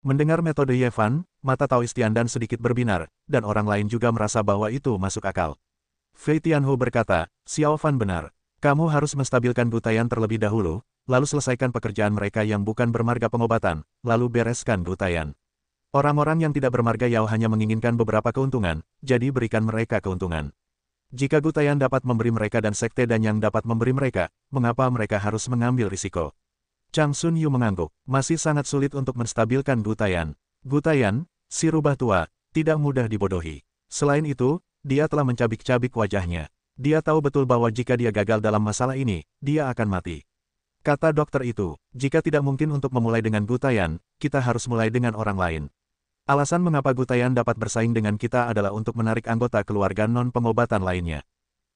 Mendengar metode Yevan, mata Taois Tiandan sedikit berbinar, dan orang lain juga merasa bahwa itu masuk akal. Fei Tianhu berkata, Xiao Fan benar. Kamu harus menstabilkan Gutayan terlebih dahulu, lalu selesaikan pekerjaan mereka yang bukan bermarga pengobatan, lalu bereskan Gutayan. Orang-orang yang tidak bermarga Yao hanya menginginkan beberapa keuntungan, jadi berikan mereka keuntungan. Jika Gutayan dapat memberi mereka dan Sekte dan yang dapat memberi mereka, mengapa mereka harus mengambil risiko? Chang Sun Yu mengangguk, masih sangat sulit untuk menstabilkan Gutayan. Gutayan, si rubah tua, tidak mudah dibodohi. Selain itu, dia telah mencabik-cabik wajahnya. Dia tahu betul bahwa jika dia gagal dalam masalah ini, dia akan mati. Kata dokter itu, jika tidak mungkin untuk memulai dengan Gutayan, kita harus mulai dengan orang lain. Alasan mengapa Gutayan dapat bersaing dengan kita adalah untuk menarik anggota keluarga non-pengobatan lainnya.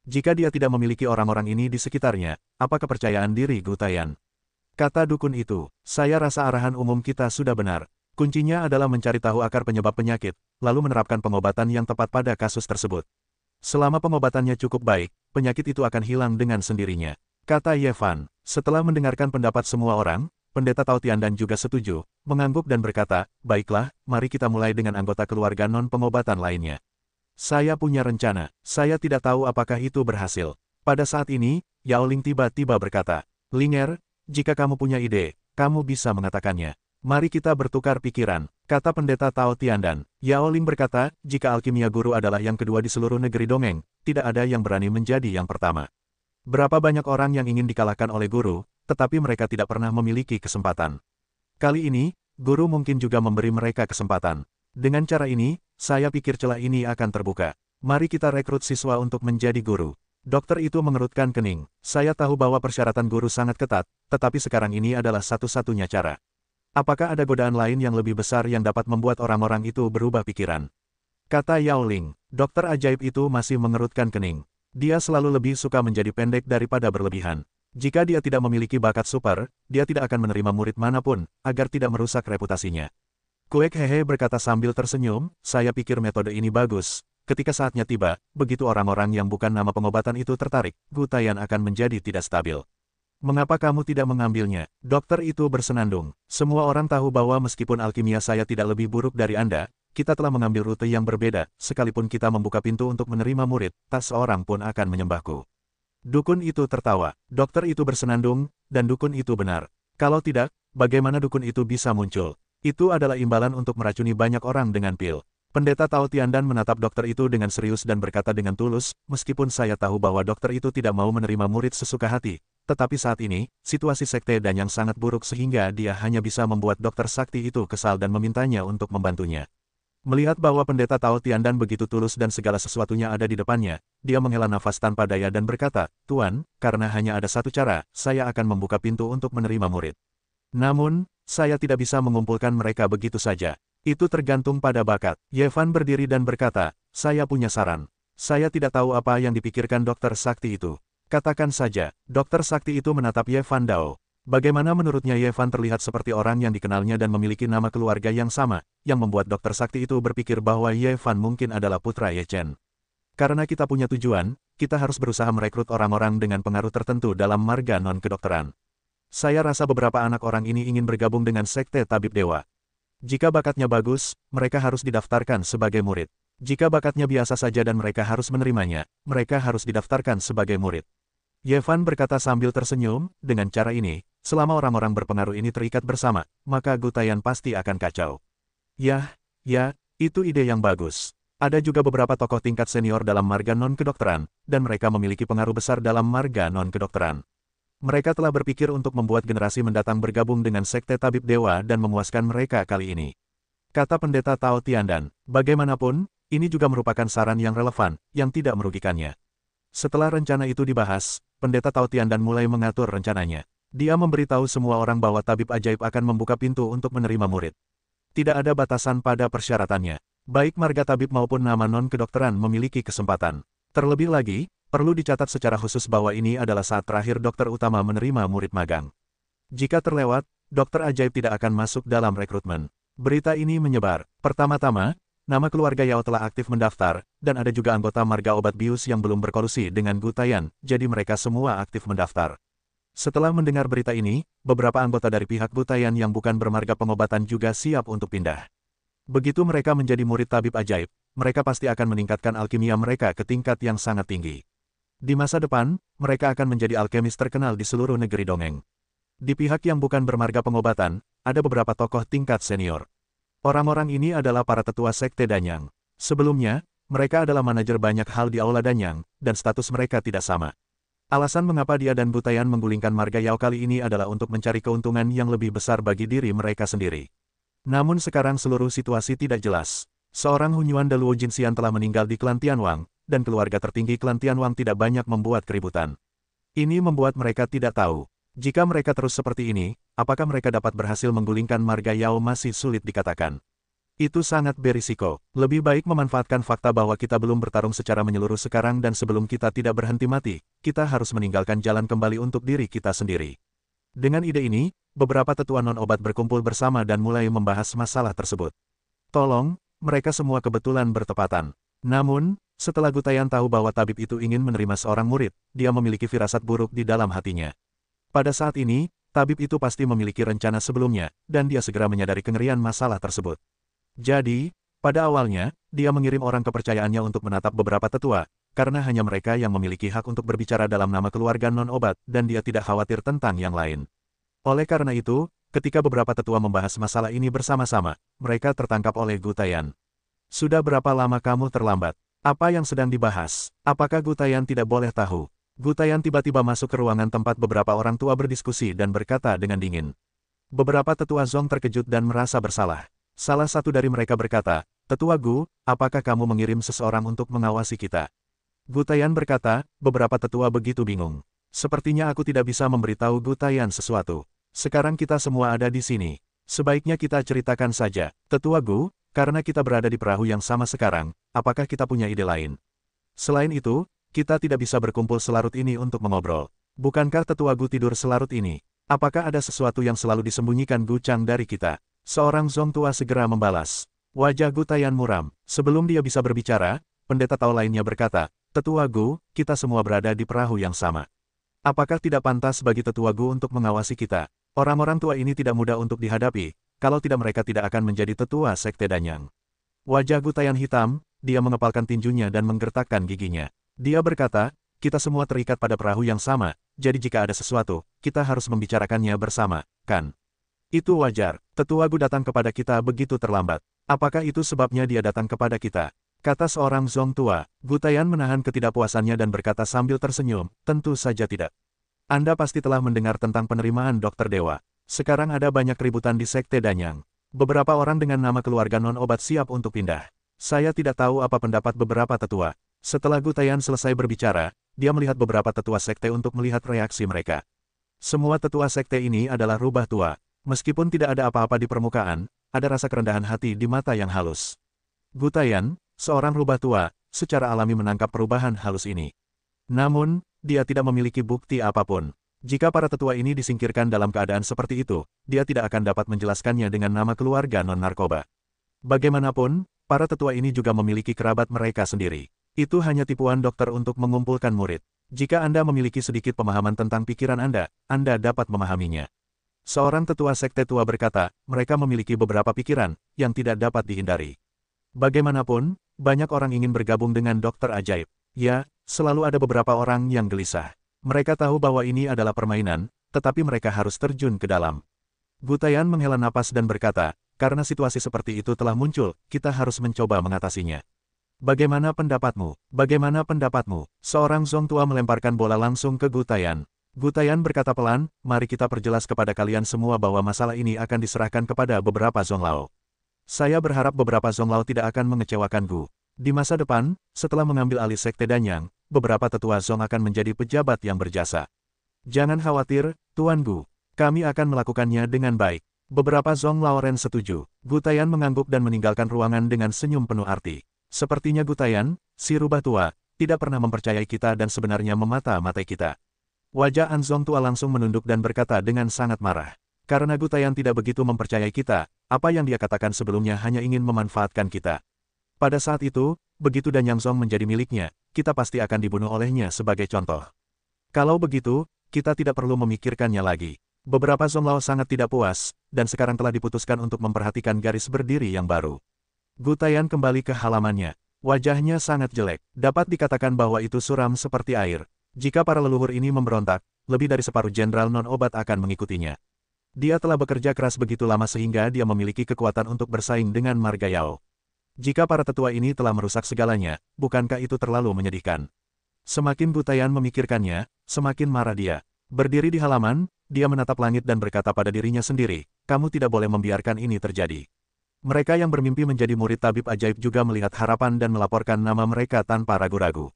Jika dia tidak memiliki orang-orang ini di sekitarnya, apa kepercayaan diri Gutayan? Kata dukun itu, saya rasa arahan umum kita sudah benar. Kuncinya adalah mencari tahu akar penyebab penyakit, lalu menerapkan pengobatan yang tepat pada kasus tersebut. Selama pengobatannya cukup baik, penyakit itu akan hilang dengan sendirinya. Kata Yevan, setelah mendengarkan pendapat semua orang, Pendeta Tao Tiandan juga setuju, mengangguk dan berkata, baiklah, mari kita mulai dengan anggota keluarga non-pengobatan lainnya. Saya punya rencana, saya tidak tahu apakah itu berhasil. Pada saat ini, Yao Ling tiba-tiba berkata, Linger, jika kamu punya ide, kamu bisa mengatakannya. Mari kita bertukar pikiran, kata Pendeta Tao Tiandan. Yao Ling berkata, jika alkimia guru adalah yang kedua di seluruh negeri dongeng, tidak ada yang berani menjadi yang pertama. Berapa banyak orang yang ingin dikalahkan oleh guru, tetapi mereka tidak pernah memiliki kesempatan. Kali ini, guru mungkin juga memberi mereka kesempatan. Dengan cara ini, saya pikir celah ini akan terbuka. Mari kita rekrut siswa untuk menjadi guru. Dokter itu mengerutkan kening. Saya tahu bahwa persyaratan guru sangat ketat, tetapi sekarang ini adalah satu-satunya cara. Apakah ada godaan lain yang lebih besar yang dapat membuat orang-orang itu berubah pikiran? Kata Yao Ling. Dokter ajaib itu masih mengerutkan kening. Dia selalu lebih suka menjadi pendek daripada berlebihan. Jika dia tidak memiliki bakat super, dia tidak akan menerima murid manapun, agar tidak merusak reputasinya. Kuek Hehe berkata sambil tersenyum, saya pikir metode ini bagus. Ketika saatnya tiba, begitu orang-orang yang bukan nama pengobatan itu tertarik, Gutayan akan menjadi tidak stabil. Mengapa kamu tidak mengambilnya? Dokter itu bersenandung. Semua orang tahu bahwa meskipun alkimia saya tidak lebih buruk dari Anda, kita telah mengambil rute yang berbeda, sekalipun kita membuka pintu untuk menerima murid, tak seorang pun akan menyembahku. Dukun itu tertawa. Dokter itu bersenandung, dan dukun itu benar. Kalau tidak, bagaimana dukun itu bisa muncul? Itu adalah imbalan untuk meracuni banyak orang dengan pil. Pendeta Tao Tiandan menatap dokter itu dengan serius dan berkata dengan tulus, meskipun saya tahu bahwa dokter itu tidak mau menerima murid sesuka hati, tetapi saat ini, situasi sekte dan yang sangat buruk sehingga dia hanya bisa membuat dokter sakti itu kesal dan memintanya untuk membantunya. Melihat bahwa Pendeta Tao Tiandan begitu tulus dan segala sesuatunya ada di depannya, dia menghela nafas tanpa daya dan berkata, Tuan, karena hanya ada satu cara, saya akan membuka pintu untuk menerima murid. Namun, saya tidak bisa mengumpulkan mereka begitu saja. Itu tergantung pada bakat. Yevan berdiri dan berkata, saya punya saran. Saya tidak tahu apa yang dipikirkan dokter sakti itu. Katakan saja, dokter sakti itu menatap Yevan Dao. Bagaimana menurutnya Yevan terlihat seperti orang yang dikenalnya dan memiliki nama keluarga yang sama, yang membuat dokter sakti itu berpikir bahwa Yevan mungkin adalah putra Ye Chen. Karena kita punya tujuan, kita harus berusaha merekrut orang-orang dengan pengaruh tertentu dalam marga non-kedokteran. Saya rasa beberapa anak orang ini ingin bergabung dengan sekte tabib dewa. Jika bakatnya bagus, mereka harus didaftarkan sebagai murid. Jika bakatnya biasa saja dan mereka harus menerimanya, mereka harus didaftarkan sebagai murid. Yevan berkata sambil tersenyum, dengan cara ini, selama orang-orang berpengaruh ini terikat bersama, maka Gutayan pasti akan kacau. Ya, itu ide yang bagus. Ada juga beberapa tokoh tingkat senior dalam marga non-kedokteran, dan mereka memiliki pengaruh besar dalam marga non-kedokteran. Mereka telah berpikir untuk membuat generasi mendatang bergabung dengan sekte tabib dewa dan memuaskan mereka kali ini. Kata Pendeta Tao Tiandan, bagaimanapun, ini juga merupakan saran yang relevan, yang tidak merugikannya. Setelah rencana itu dibahas, Pendeta Tao Tiandan mulai mengatur rencananya. Dia memberitahu semua orang bahwa tabib ajaib akan membuka pintu untuk menerima murid. Tidak ada batasan pada persyaratannya. Baik marga tabib maupun nama non-kedokteran memiliki kesempatan. Terlebih lagi, perlu dicatat secara khusus bahwa ini adalah saat terakhir dokter utama menerima murid magang. Jika terlewat, dokter ajaib tidak akan masuk dalam rekrutmen. Berita ini menyebar. Pertama-tama, nama keluarga Yao telah aktif mendaftar, dan ada juga anggota marga obat bius yang belum berkolusi dengan Gutayan, jadi mereka semua aktif mendaftar. Setelah mendengar berita ini, beberapa anggota dari pihak Gutayan yang bukan bermarga pengobatan juga siap untuk pindah. Begitu mereka menjadi murid tabib ajaib, mereka pasti akan meningkatkan alkimia mereka ke tingkat yang sangat tinggi. Di masa depan, mereka akan menjadi alkemis terkenal di seluruh negeri dongeng. Di pihak yang bukan bermarga pengobatan, ada beberapa tokoh tingkat senior. Orang-orang ini adalah para tetua sekte Danyang. Sebelumnya, mereka adalah manajer banyak hal di Aula Danyang, dan status mereka tidak sama. Alasan mengapa dia dan Gutayan menggulingkan marga Yao kali ini adalah untuk mencari keuntungan yang lebih besar bagi diri mereka sendiri. Namun sekarang seluruh situasi tidak jelas. Seorang Hunyuan Deluo Jinxian telah meninggal di klan Tianwang, dan keluarga tertinggi klan Tianwang tidak banyak membuat keributan. Ini membuat mereka tidak tahu. Jika mereka terus seperti ini, apakah mereka dapat berhasil menggulingkan marga Yao masih sulit dikatakan. Itu sangat berisiko. Lebih baik memanfaatkan fakta bahwa kita belum bertarung secara menyeluruh sekarang dan sebelum kita tidak berhenti mati, kita harus meninggalkan jalan kembali untuk diri kita sendiri. Dengan ide ini, beberapa tetua non-obat berkumpul bersama dan mulai membahas masalah tersebut. Tolong, mereka semua kebetulan bertepatan. Namun, setelah Gutayan tahu bahwa tabib itu ingin menerima seorang murid, dia memiliki firasat buruk di dalam hatinya. Pada saat ini, tabib itu pasti memiliki rencana sebelumnya, dan dia segera menyadari kengerian masalah tersebut. Jadi, pada awalnya, dia mengirim orang kepercayaannya untuk menatap beberapa tetua, karena hanya mereka yang memiliki hak untuk berbicara dalam nama keluarga non-obat, dan dia tidak khawatir tentang yang lain. Oleh karena itu, ketika beberapa tetua membahas masalah ini bersama-sama, mereka tertangkap oleh Gutayan. Sudah berapa lama kamu terlambat? Apa yang sedang dibahas? Apakah Gutayan tidak boleh tahu? Gutayan tiba-tiba masuk ke ruangan tempat beberapa orang tua berdiskusi dan berkata dengan dingin. Beberapa tetua Zong terkejut dan merasa bersalah. Salah satu dari mereka berkata, Tetua Gu, apakah kamu mengirim seseorang untuk mengawasi kita? Gutayan berkata, beberapa tetua begitu bingung. Sepertinya aku tidak bisa memberitahu Gutayan sesuatu. Sekarang kita semua ada di sini. Sebaiknya kita ceritakan saja. Tetua Gu, karena kita berada di perahu yang sama sekarang, apakah kita punya ide lain? Selain itu, kita tidak bisa berkumpul selarut ini untuk mengobrol. Bukankah Tetua Gu tidur selarut ini? Apakah ada sesuatu yang selalu disembunyikan Gu Chang dari kita? Seorang Zong tua segera membalas. Wajah Gutayan muram. Sebelum dia bisa berbicara, pendeta Tao lainnya berkata, Tetua Gu, kita semua berada di perahu yang sama. Apakah tidak pantas bagi Tetua Gu untuk mengawasi kita? Orang-orang tua ini tidak mudah untuk dihadapi, kalau tidak mereka tidak akan menjadi tetua sekte Danyang. Wajah Gutayan hitam, dia mengepalkan tinjunya dan menggertakkan giginya. Dia berkata, kita semua terikat pada perahu yang sama, jadi jika ada sesuatu, kita harus membicarakannya bersama, kan? Itu wajar. Tetua Gu datang kepada kita begitu terlambat. Apakah itu sebabnya dia datang kepada kita? Kata seorang Zong tua. Gutayan menahan ketidakpuasannya dan berkata sambil tersenyum, tentu saja tidak. Anda pasti telah mendengar tentang penerimaan Dokter Dewa. Sekarang ada banyak keributan di Sekte Danyang. Beberapa orang dengan nama keluarga non-obat siap untuk pindah. Saya tidak tahu apa pendapat beberapa tetua. Setelah Gutayan selesai berbicara, dia melihat beberapa tetua sekte untuk melihat reaksi mereka. Semua tetua sekte ini adalah rubah tua. Meskipun tidak ada apa-apa di permukaan, ada rasa kerendahan hati di mata yang halus. Gutayan, seorang rubah tua, secara alami menangkap perubahan halus ini. Namun, dia tidak memiliki bukti apapun. Jika para tetua ini disingkirkan dalam keadaan seperti itu, dia tidak akan dapat menjelaskannya dengan nama keluarga non-narkoba. Bagaimanapun, para tetua ini juga memiliki kerabat mereka sendiri. Itu hanya tipuan dokter untuk mengumpulkan murid. Jika Anda memiliki sedikit pemahaman tentang pikiran Anda dapat memahaminya. Seorang tetua sekte tua berkata, mereka memiliki beberapa pikiran yang tidak dapat dihindari. Bagaimanapun, banyak orang ingin bergabung dengan dokter ajaib. Ya, selalu ada beberapa orang yang gelisah. Mereka tahu bahwa ini adalah permainan, tetapi mereka harus terjun ke dalam. Gutayan menghela napas dan berkata, karena situasi seperti itu telah muncul, kita harus mencoba mengatasinya. Bagaimana pendapatmu? Bagaimana pendapatmu? Seorang Zong tua melemparkan bola langsung ke Gutayan. Gutayan berkata pelan, mari kita perjelas kepada kalian semua bahwa masalah ini akan diserahkan kepada beberapa Zonglao. Saya berharap beberapa Zonglao tidak akan mengecewakan Gu. Di masa depan, setelah mengambil alih Sekte Danyang, beberapa tetua Zong akan menjadi pejabat yang berjasa. Jangan khawatir, Tuan Gu. Kami akan melakukannya dengan baik. Beberapa Zonglao Ren setuju. Gutayan mengangguk dan meninggalkan ruangan dengan senyum penuh arti. Sepertinya Gutayan, si rubah tua, tidak pernah mempercayai kita dan sebenarnya memata-matai kita. Wajah Anzong tua langsung menunduk dan berkata dengan sangat marah. Karena Gutayan tidak begitu mempercayai kita, apa yang dia katakan sebelumnya hanya ingin memanfaatkan kita. Pada saat itu, begitu Danyang Zong menjadi miliknya, kita pasti akan dibunuh olehnya sebagai contoh. Kalau begitu, kita tidak perlu memikirkannya lagi. Beberapa Zonglao sangat tidak puas, dan sekarang telah diputuskan untuk memperhatikan garis berdiri yang baru. Gu Taiyan kembali ke halamannya. Wajahnya sangat jelek. Dapat dikatakan bahwa itu suram seperti air. Jika para leluhur ini memberontak, lebih dari separuh jenderal non-obat akan mengikutinya. Dia telah bekerja keras begitu lama sehingga dia memiliki kekuatan untuk bersaing dengan marga Yao. Jika para tetua ini telah merusak segalanya, bukankah itu terlalu menyedihkan? Semakin Gu Taiyan memikirkannya, semakin marah dia. Berdiri di halaman, dia menatap langit dan berkata pada dirinya sendiri, kamu tidak boleh membiarkan ini terjadi. Mereka yang bermimpi menjadi murid tabib ajaib juga melihat harapan dan melaporkan nama mereka tanpa ragu-ragu.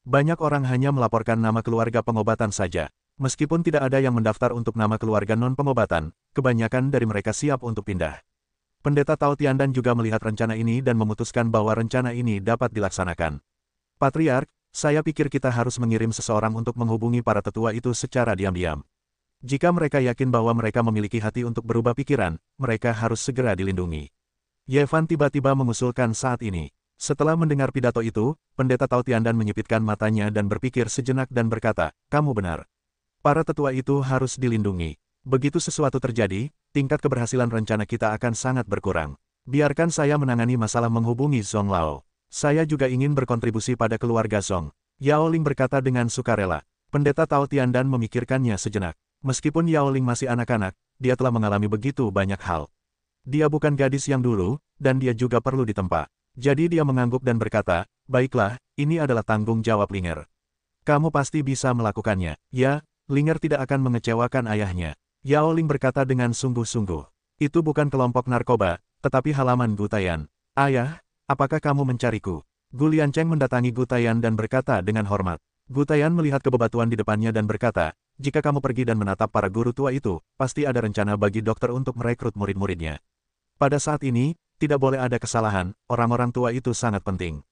Banyak orang hanya melaporkan nama keluarga pengobatan saja. Meskipun tidak ada yang mendaftar untuk nama keluarga non-pengobatan, kebanyakan dari mereka siap untuk pindah. Pendeta Tao Tiandan juga melihat rencana ini dan memutuskan bahwa rencana ini dapat dilaksanakan. Patriark, saya pikir kita harus mengirim seseorang untuk menghubungi para tetua itu secara diam-diam. Jika mereka yakin bahwa mereka memiliki hati untuk berubah pikiran, mereka harus segera dilindungi. Ye Fan tiba-tiba mengusulkan saat ini. Setelah mendengar pidato itu, Pendeta Tao Tiandan menyipitkan matanya dan berpikir sejenak dan berkata, kamu benar. Para tetua itu harus dilindungi. Begitu sesuatu terjadi, tingkat keberhasilan rencana kita akan sangat berkurang. Biarkan saya menangani masalah menghubungi Zonglao. Saya juga ingin berkontribusi pada keluarga Zong. Yao Ling berkata dengan sukarela. Pendeta Tao Tiandan memikirkannya sejenak. Meskipun Yao Ling masih anak-anak, dia telah mengalami begitu banyak hal. Dia bukan gadis yang dulu, dan dia juga perlu ditempa. Jadi dia mengangguk dan berkata, baiklah, ini adalah tanggung jawab Linger. Kamu pasti bisa melakukannya. Ya, Linger tidak akan mengecewakan ayahnya. Yao Ling berkata dengan sungguh-sungguh. Itu bukan kelompok narkoba, tetapi halaman Gu Taiyan. Ayah, apakah kamu mencariku? Gu Liancheng mendatangi Gu Taiyan dan berkata dengan hormat. Gu Taiyan melihat kebebatuan di depannya dan berkata, jika kamu pergi dan menatap para guru tua itu, pasti ada rencana bagi dokter untuk merekrut murid-muridnya. Pada saat ini, tidak boleh ada kesalahan, orang-orang tua itu sangat penting.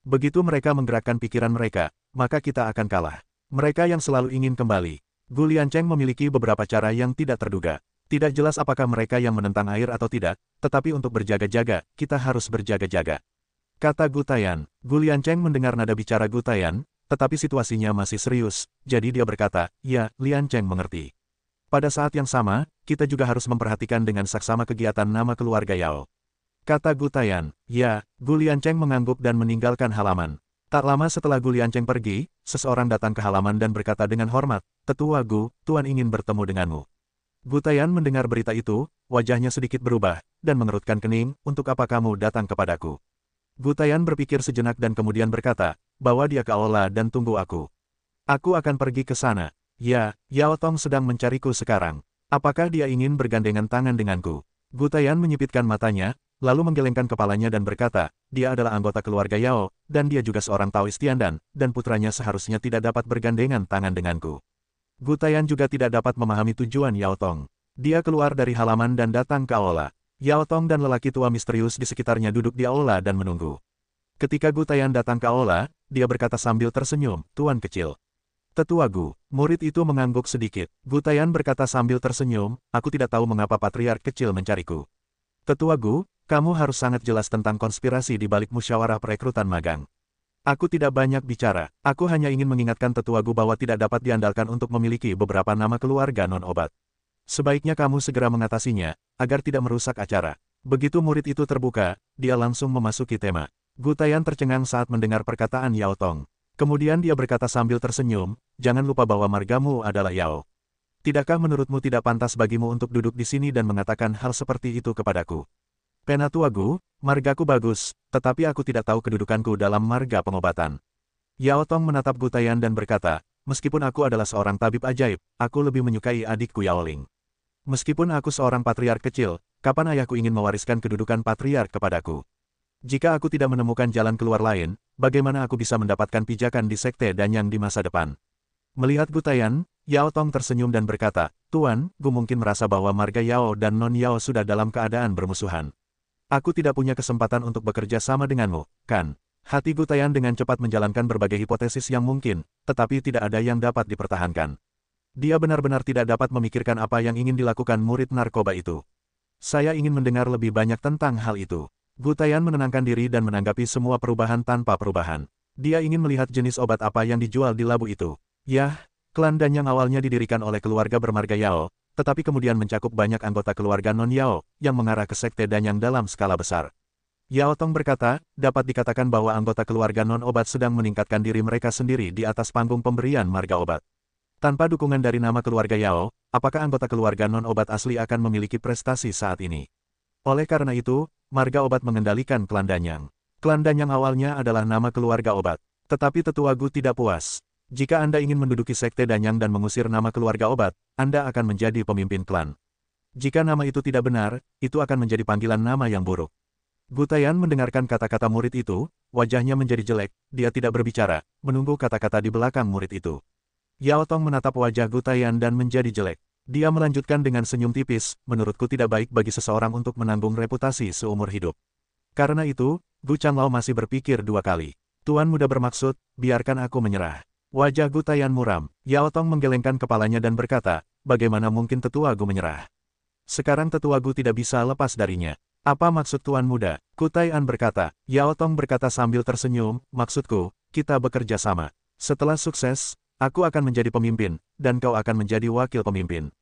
Begitu mereka menggerakkan pikiran mereka, maka kita akan kalah. Mereka yang selalu ingin kembali. Gu Liancheng memiliki beberapa cara yang tidak terduga. Tidak jelas apakah mereka yang menentang air atau tidak, tetapi untuk berjaga-jaga, kita harus berjaga-jaga. Kata Gu Taiyan. Gu Liancheng mendengar nada bicara Gu Taiyan, tetapi situasinya masih serius, jadi dia berkata, ya, Liancheng mengerti. Pada saat yang sama, kita juga harus memperhatikan dengan saksama kegiatan nama keluarga Yao. Kata Gu Taiyan. Ya, Gu Liancheng mengangguk dan meninggalkan halaman. Tak lama setelah Gu Liancheng pergi, seseorang datang ke halaman dan berkata dengan hormat, Tetua Gu, Tuan ingin bertemu denganmu. Gu Taiyan mendengar berita itu, wajahnya sedikit berubah, dan mengerutkan kening, untuk apa kamu datang kepadaku? Gu Taiyan berpikir sejenak dan kemudian berkata, bawa dia ke aula dan tunggu aku. Aku akan pergi ke sana. Ya, Yao Tong sedang mencariku sekarang. Apakah dia ingin bergandengan tangan denganku? Gu Taiyan menyipitkan matanya, lalu menggelengkan kepalanya dan berkata, dia adalah anggota keluarga Yao, dan dia juga seorang Taoist Tiandan, dan putranya seharusnya tidak dapat bergandengan tangan denganku. Gu Taiyan juga tidak dapat memahami tujuan Yao Tong. Dia keluar dari halaman dan datang ke aula. Yao Tong dan lelaki tua misterius di sekitarnya duduk di aula dan menunggu. Ketika Gu Taiyan datang ke aula, dia berkata sambil tersenyum, Tuan kecil. Tetua Gu, murid itu mengangguk sedikit. Gu Taiyan berkata sambil tersenyum, aku tidak tahu mengapa patriark kecil mencariku. Tetua Gu, kamu harus sangat jelas tentang konspirasi di balik musyawarah perekrutan magang. Aku tidak banyak bicara, aku hanya ingin mengingatkan Tetua Gu bahwa tidak dapat diandalkan untuk memiliki beberapa nama keluarga non-obat. Sebaiknya kamu segera mengatasinya, agar tidak merusak acara. Begitu murid itu terbuka, dia langsung memasuki tema. Gu Taiyan tercengang saat mendengar perkataan Yao Tong. Kemudian dia berkata sambil tersenyum, jangan lupa bahwa margamu adalah Yao. Tidakkah menurutmu tidak pantas bagimu untuk duduk di sini dan mengatakan hal seperti itu kepadaku? Penatua Gu, margaku bagus, tetapi aku tidak tahu kedudukanku dalam marga pengobatan. Yao Tong menatap Gu Taiyan dan berkata, meskipun aku adalah seorang tabib ajaib, aku lebih menyukai adikku Yao Ling. Meskipun aku seorang patriark kecil, kapan ayahku ingin mewariskan kedudukan patriark kepadaku? Jika aku tidak menemukan jalan keluar lain, bagaimana aku bisa mendapatkan pijakan di sekte Danyang di masa depan? Melihat Gu Taiyan, Yao Tong tersenyum dan berkata, Tuan, Gu mungkin merasa bahwa marga Yao dan non-Yao sudah dalam keadaan bermusuhan. Aku tidak punya kesempatan untuk bekerja sama denganmu, kan? Hati Gu Taiyan dengan cepat menjalankan berbagai hipotesis yang mungkin, tetapi tidak ada yang dapat dipertahankan. Dia benar-benar tidak dapat memikirkan apa yang ingin dilakukan murid narkoba itu. Saya ingin mendengar lebih banyak tentang hal itu. Gu Taiyan menenangkan diri dan menanggapi semua perubahan tanpa perubahan. Dia ingin melihat jenis obat apa yang dijual di labu itu. Yah, Klan Danyang awalnya didirikan oleh keluarga bermarga Yao, tetapi kemudian mencakup banyak anggota keluarga non-Yao, yang mengarah ke sekte Danyang dalam skala besar. Yao Tong berkata, dapat dikatakan bahwa anggota keluarga non-obat sedang meningkatkan diri mereka sendiri di atas panggung pemberian marga obat. Tanpa dukungan dari nama keluarga Yao, apakah anggota keluarga non-obat asli akan memiliki prestasi saat ini? Oleh karena itu, marga obat mengendalikan klan Danyang. Klan Danyang awalnya adalah nama keluarga obat. Tetapi Tetua Gu tidak puas. Jika Anda ingin menduduki sekte Danyang dan mengusir nama keluarga obat, Anda akan menjadi pemimpin klan. Jika nama itu tidak benar, itu akan menjadi panggilan nama yang buruk. Gu Taiyan mendengarkan kata-kata murid itu, wajahnya menjadi jelek, dia tidak berbicara, menunggu kata-kata di belakang murid itu. Yao Tong menatap wajah Gu Taiyan dan menjadi jelek. Dia melanjutkan dengan senyum tipis, menurutku tidak baik bagi seseorang untuk menanggung reputasi seumur hidup. Karena itu, Gu Changlao masih berpikir dua kali. Tuan muda bermaksud, biarkan aku menyerah. Wajah Gu Taiyan muram. Yao Tong menggelengkan kepalanya dan berkata, bagaimana mungkin Tetua Gu menyerah? Sekarang Tetua Gu tidak bisa lepas darinya. Apa maksud Tuan muda? Gu Taiyan berkata. Yao Tong berkata sambil tersenyum, maksudku, kita bekerja sama. Setelah sukses, aku akan menjadi pemimpin, dan kau akan menjadi wakil pemimpin.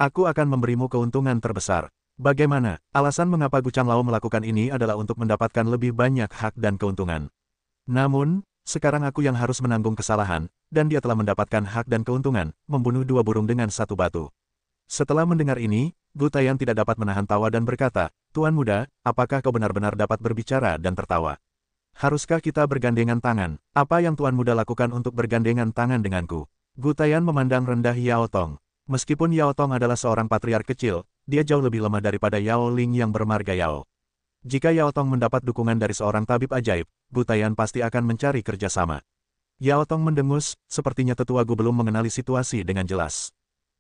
Aku akan memberimu keuntungan terbesar. Bagaimana? Alasan mengapa Gu Changlao melakukan ini adalah untuk mendapatkan lebih banyak hak dan keuntungan. Namun, sekarang aku yang harus menanggung kesalahan, dan dia telah mendapatkan hak dan keuntungan, membunuh dua burung dengan satu batu. Setelah mendengar ini, Gu Taiyan tidak dapat menahan tawa dan berkata, Tuan muda, apakah kau benar-benar dapat berbicara dan tertawa? Haruskah kita bergandengan tangan? Apa yang Tuan muda lakukan untuk bergandengan tangan denganku? Gu Taiyan memandang rendah Yao Tong. Meskipun Yao Tong adalah seorang patriark kecil, dia jauh lebih lemah daripada Yao Ling yang bermarga Yao. Jika Yao Tong mendapat dukungan dari seorang tabib ajaib, Gu Taiyan pasti akan mencari kerjasama. Yao Tong mendengus, sepertinya Tetua Gu belum mengenali situasi dengan jelas.